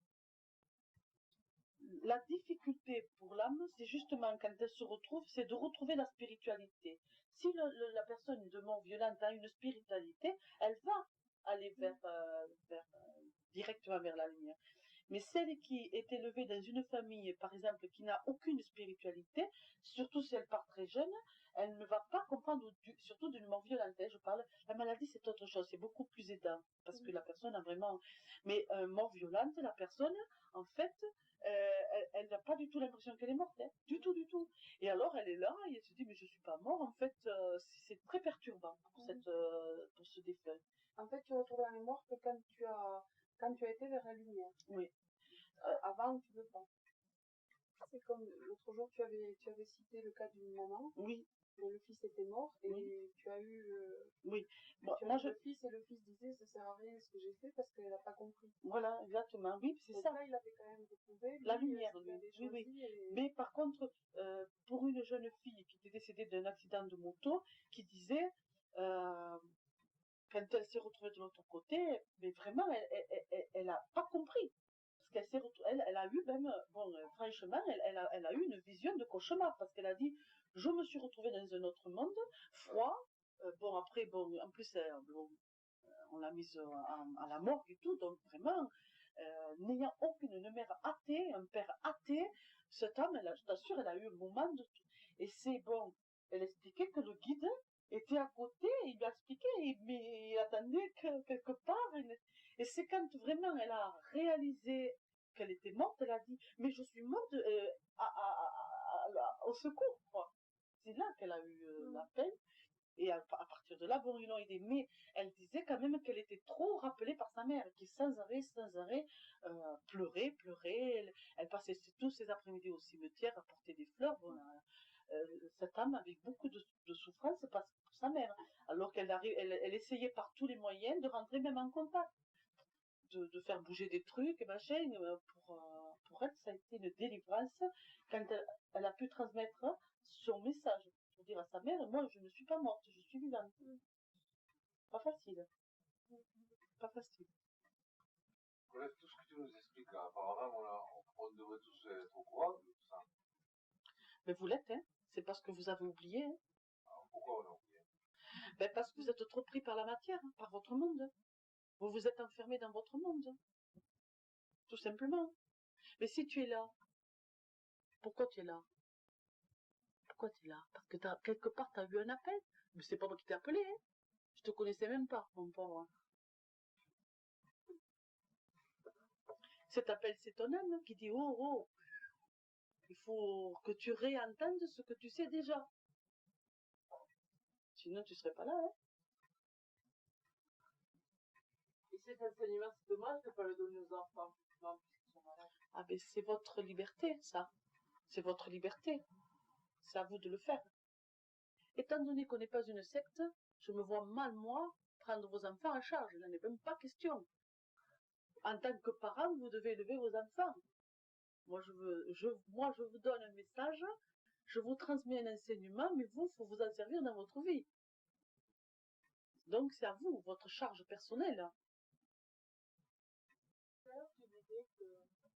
la difficulté pour l'âme, c'est justement quand elle se retrouve, c'est de retrouver la spiritualité. Si la personne de mort violente a une spiritualité, elle va aller directement vers la lumière. Mais celle qui est élevée dans une famille, par exemple, qui n'a aucune spiritualité, surtout si elle part très jeune, elle ne va pas comprendre, surtout d'une mort violente. Je parle, la maladie c'est autre chose, c'est beaucoup plus aidant, parce que la personne a vraiment. Mais mort violente, la personne, en fait, elle n'a pas du tout l'impression qu'elle est morte, hein. Du tout, du tout. Et alors elle est là et elle se dit mais je suis pas morte. En fait, c'est très perturbant pour ce défunt. En fait, tu retrouves la mémoire que quand tu as été vers la lumière. Oui. Avant, tu ne veux pas. C'est comme l'autre jour, tu avais cité le cas d'une maman. Oui. Dont le fils était mort et oui. tu as eu. Oui. Bon, moi, le fils et le fils disaient ça sert à rien ce que j'ai fait parce qu'elle n'a pas compris. Voilà, exactement. Oui, c'est ça. Là, il avait quand même retrouvé la lumière, lui. Oui. Mais par contre, pour une jeune fille qui était décédée d'un accident de moto, qui disait, quand elle s'est retrouvée de l'autre côté, mais vraiment, elle n'a pas compris. Parce qu'elle s'est retrouvée, elle a eu même, franchement, elle a eu une vision de cauchemar, parce qu'elle a dit, je me suis retrouvée dans un autre monde, froid, en plus, on l'a mise à la morgue et tout, donc vraiment, n'ayant une mère athée, un père athée, cette âme, je t'assure, elle a eu un moment de tout. Et c'est bon, elle expliquait que le guide était à côté, il lui a expliqué, mais il attendait quelque part. Et c'est quand vraiment elle a réalisé qu'elle était morte, elle a dit, mais je suis morte au secours, quoi. C'est là qu'elle a eu la peine. Et à partir de là, bon, ils l'ont aidée. Mais elle disait quand même qu'elle était trop rappelée par sa mère, qui sans arrêt, pleurait. Elle passait tous ses après-midi au cimetière à porter des fleurs. Bon, cette âme avait beaucoup de souffrance pour sa mère. Alors elle essayait par tous les moyens de rentrer même en contact, de faire bouger des trucs, et machin. Pour elle, ça a été une délivrance quand elle a pu transmettre son message. Pour dire à sa mère, moi je ne suis pas morte, je suis vivante. Pas facile. Pas facile. Bref, tout ce que tu nous expliques, apparemment, on devrait tous être au courant de tout ça. Mais vous l'êtes, hein. C'est parce que vous avez oublié. Hein. Alors, pourquoi on a oublié? Parce que vous êtes trop pris par la matière, hein, par votre monde. Vous vous êtes enfermé dans votre monde. Tout simplement. Mais si tu es là, pourquoi tu es là? Pourquoi tu es là? Parce que quelque part, tu as eu un appel. Mais c'est pas moi qui t'ai appelé, hein. Je te connaissais même pas, mon pauvre. Cet appel, c'est ton âme qui dit, oh, il faut que tu réentendes ce que tu sais déjà. Sinon, tu serais pas là, hein. Et cet enseignement, c'est dommage de ne pas le donner aux enfants, justement, puisqu'ils sont malades. Ah ben, c'est votre liberté, ça. C'est votre liberté. C'est à vous de le faire. Étant donné qu'on n'est pas une secte, je me vois mal, moi, prendre vos enfants en charge. Il n'en est même pas question. En tant que parent, vous devez élever vos enfants. Moi, je vous donne un message, je vous transmets un enseignement, mais vous, il faut vous en servir dans votre vie. Donc, c'est à vous, votre charge personnelle. D'ailleurs, tu disais que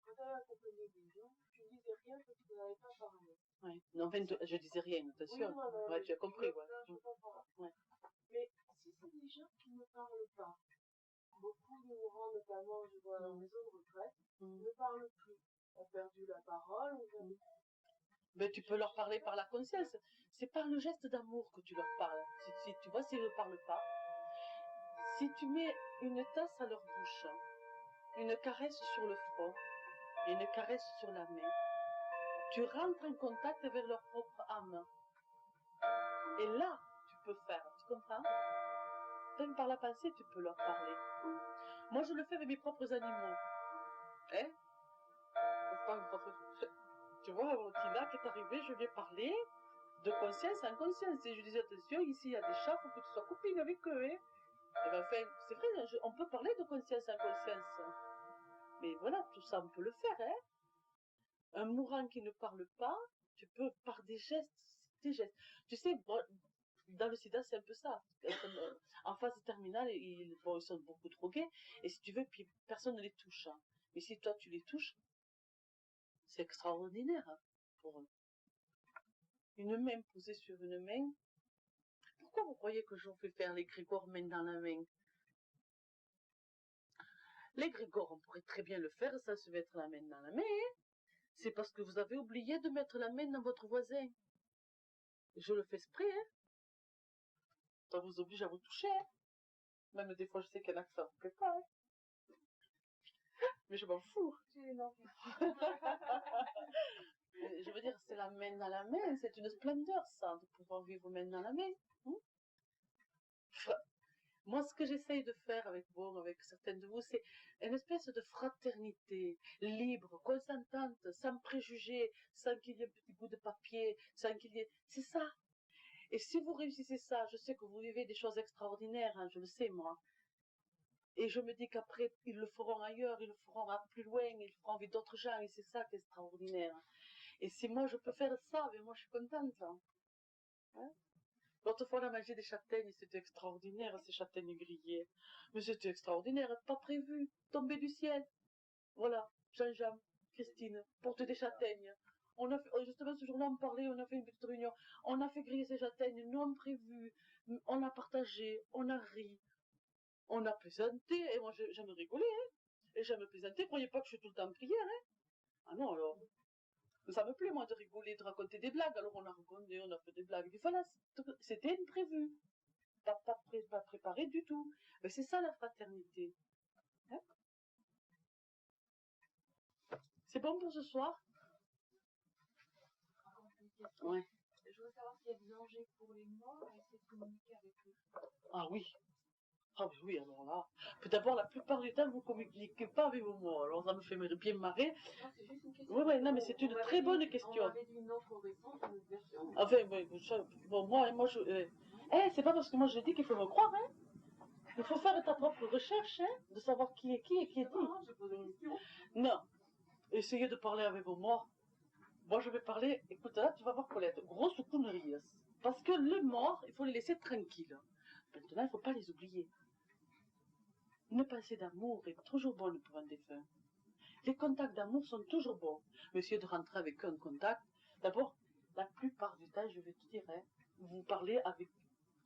quand tu avais accompagné des gens, tu ne disais rien parce que tu n'avais pas parlé. Ouais. Non, je disais rien, attention. Oui, ouais, tu as compris, ouais. Je comprends. Ouais. Mais si c'est des gens qui ne parlent pas, beaucoup de mourants, notamment, je vois, en maison de retraite, ne parlent plus. Ont perdu la parole. Mais tu peux leur parler par la conscience. C'est par le geste d'amour que tu leur parles. Si tu vois, s'ils ne parlent pas, si tu mets une tasse à leur bouche, une caresse sur le front et une caresse sur la main, tu rentres en contact avec leur propre âme. Et là, tu peux faire. Tu comprends? même par la pensée, tu peux leur parler. Moi, je le fais avec mes propres animaux. Hein? Tu vois, Tina qui est arrivée, je lui ai parlé de conscience en conscience. Et je disais, attention, ici, il y a des chats, il faut que tu sois copine avec eux. Hein? Et ben, enfin, c'est vrai, on peut parler de conscience en conscience. Mais voilà, tout ça, on peut le faire. Hein? Un mourant qui ne parle pas, tu peux, par des gestes, Tu sais, bon, dans le sida, c'est un peu ça. En phase terminale, ils sont beaucoup drogués. Et si tu veux, puis personne ne les touche. Hein. Mais si toi, tu les touches, c'est extraordinaire hein, pour eux. Une main posée sur une main. Pourquoi vous croyez que je vous fais faire l'égrégore main dans la main? L'égrégore, on pourrait très bien le faire sans se mettre la main dans la main. Hein. C'est parce que vous avez oublié de mettre la main dans votre voisin. Je le fais exprès. Hein. Ça vous oblige à vous toucher. Hein. Même des fois, je sais qu'il y en a que ça ne plaît pas. Hein. Mais je m'en fous. Je veux dire, c'est la main dans la main. C'est une splendeur, ça, de pouvoir vivre main dans la main. Moi, ce que j'essaye de faire avec vous, avec certaines de vous, c'est une espèce de fraternité libre, consentante, sans préjugés, sans qu'il y ait un petit bout de papier, sans qu'il y ait... C'est ça. Et si vous réussissez ça, je sais que vous vivez des choses extraordinaires, hein, je le sais, moi. Et je me dis qu'après, ils le feront ailleurs, ils le feront plus loin, ils le feront avec d'autres gens, et c'est ça qui est extraordinaire. Et si moi, je peux faire ça, mais moi, je suis contente. Hein. L'autre fois, on a mangé des châtaignes, c'était extraordinaire, ces châtaignes grillées. Mais c'était extraordinaire, pas prévu, tombé du ciel. Voilà, Jean-Jean, Christine, porte des châtaignes. On a fait, justement, ce jour-là, on parlait, on a fait une petite réunion. On a fait griller ces châtaignes non prévues. On a partagé, on a ri. On a plaisanté, et moi j'aime rigoler, hein. Et j'aime plaisanter, croyez pas que je suis tout le temps en prière, hein. Ah non, alors. Ça me plaît, moi, de rigoler, de raconter des blagues. Alors on a raconté, on a fait des blagues. Des fois là, c'était imprévu. Pas préparé du tout. Mais c'est ça la fraternité. Hein? C'est bon pour ce soir? Ouais. Je veux savoir s'il y a des dangers pour les morts et essayer de communiquer avec eux. Ah oui. Ah oui, alors là. Puis d'abord, la plupart du temps, vous ne communiquez pas avec vos morts. Alors ça me fait bien marrer. Non, c'est juste une question. Oui, non, mais c'est une très bonne question. On avait dit une autre récente, une autre version. Enfin, bon, moi, je... c'est pas parce que moi je dis qu'il faut me croire, hein. Il faut faire ta propre recherche, hein, de savoir qui est qui et qui est qui. J'ai posé une question. Non. Essayez de parler avec vos morts. Moi, je vais parler... Écoute, là, tu vas voir, Colette. Grosse connerie. Parce que les morts, il faut les laisser tranquilles. Maintenant, il ne faut pas les oublier. Une pensée d'amour est toujours bonne pour un défunt. Les contacts d'amour sont toujours bons. Mais essayez de rentrer avec un contact. D'abord, la plupart du temps, je vais te dire, hein, vous parlez avec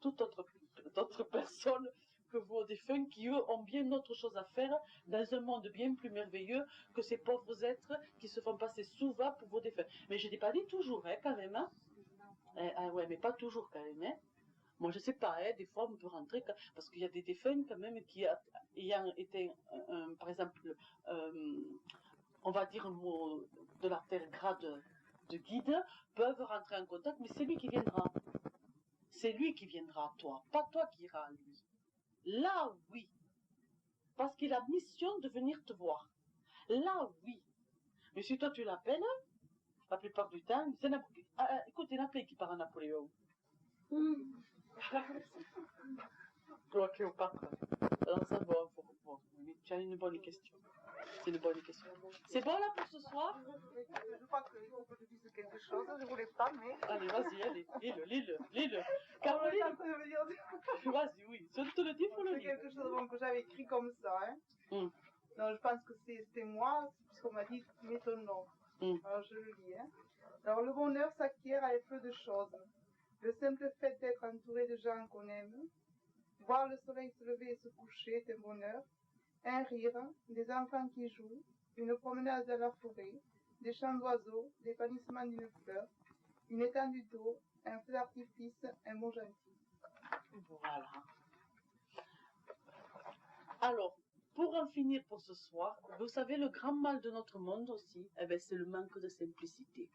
toute autre personne que vos défunts qui, eux, ont bien autre chose à faire dans un monde bien plus merveilleux que ces pauvres êtres qui se font passer souvent pour vos défunts. Mais je n'ai pas dit toujours, hein, quand même. Hein. Ouais, mais pas toujours, quand même. Hein. Moi, je sais pas, hein, des fois, on peut rentrer, parce qu'il y a des défunts, quand même, qui ayant été, par exemple, on va dire un mot de la terre grade de guide, peuvent rentrer en contact, mais c'est lui qui viendra. C'est lui qui viendra à toi, pas toi qui iras à lui. Là, oui. Parce qu'il a mission de venir te voir. Là, oui. Mais si toi, tu l'appelles, la plupart du temps, c'est écoute, il y en a plein qui partent à Napoléon. Ok, ou pas. Alors, ça va. Bon, tu as une bonne question. C'est une bonne question. C'est bon là pour ce soir? Je crois qu'il faut que je dise quelque chose, je voulais pas, mais... Allez, vas-y, allez, lis-le. Caroline, vas-y, oui. Si on te le dit, il faut le C'est lire. quelque chose que j'avais écrit comme ça, hein. Donc je pense que c'était moi, puisqu'on m'a dit, mets ton nom. Alors je le lis, hein. Alors le bonheur s'acquiert avec peu de choses. Le simple fait d'être entouré de gens qu'on aime, voir le soleil se lever et se coucher est un bonheur, un rire, des enfants qui jouent, une promenade dans la forêt, des chants d'oiseaux, l'épanouissement d'une fleur, une étendue d'eau, un feu d'artifice, un mot gentil. Voilà. Alors, pour en finir pour ce soir, vous savez, le grand mal de notre monde aussi, eh ben, c'est le manque de simplicité.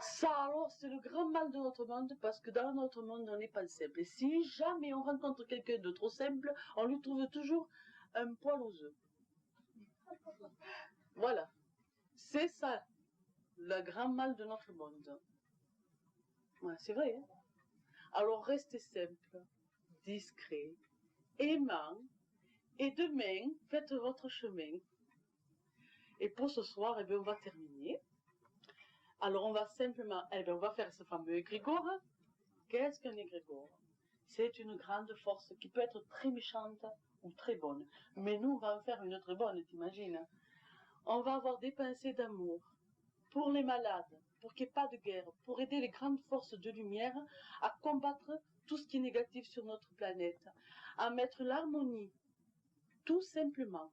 Ça, alors, c'est le grand mal de notre monde, parce que dans notre monde, on n'est pas simple. Et si jamais on rencontre quelqu'un de trop simple, on lui trouve toujours un poil aux œufs. Voilà. C'est ça, le grand mal de notre monde. Ouais, c'est vrai. Hein? Alors, restez simple, discret, aimant, et demain, faites votre chemin. Et pour ce soir, eh bien, on va terminer. Alors, on va simplement, on va faire ce fameux égrégore. Qu'est-ce qu'un égrégore? C'est une grande force qui peut être très méchante ou très bonne. Mais nous, on va en faire une très bonne, t'imagines? On va avoir des pincées d'amour pour les malades, pour qu'il n'y ait pas de guerre, pour aider les grandes forces de lumière à combattre tout ce qui est négatif sur notre planète, à mettre l'harmonie, tout simplement.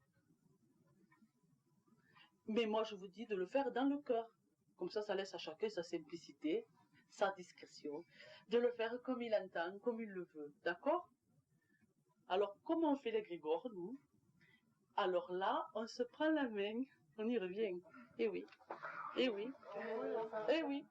Mais moi, je vous dis de le faire dans le cœur. Comme ça laisse à chacun sa simplicité, sa discrétion, de le faire comme il entend, comme il le veut. D'accord? Alors, comment on fait l'égrégore, nous? Alors là, on se prend la main, on y revient. Eh oui, eh oui, eh oui.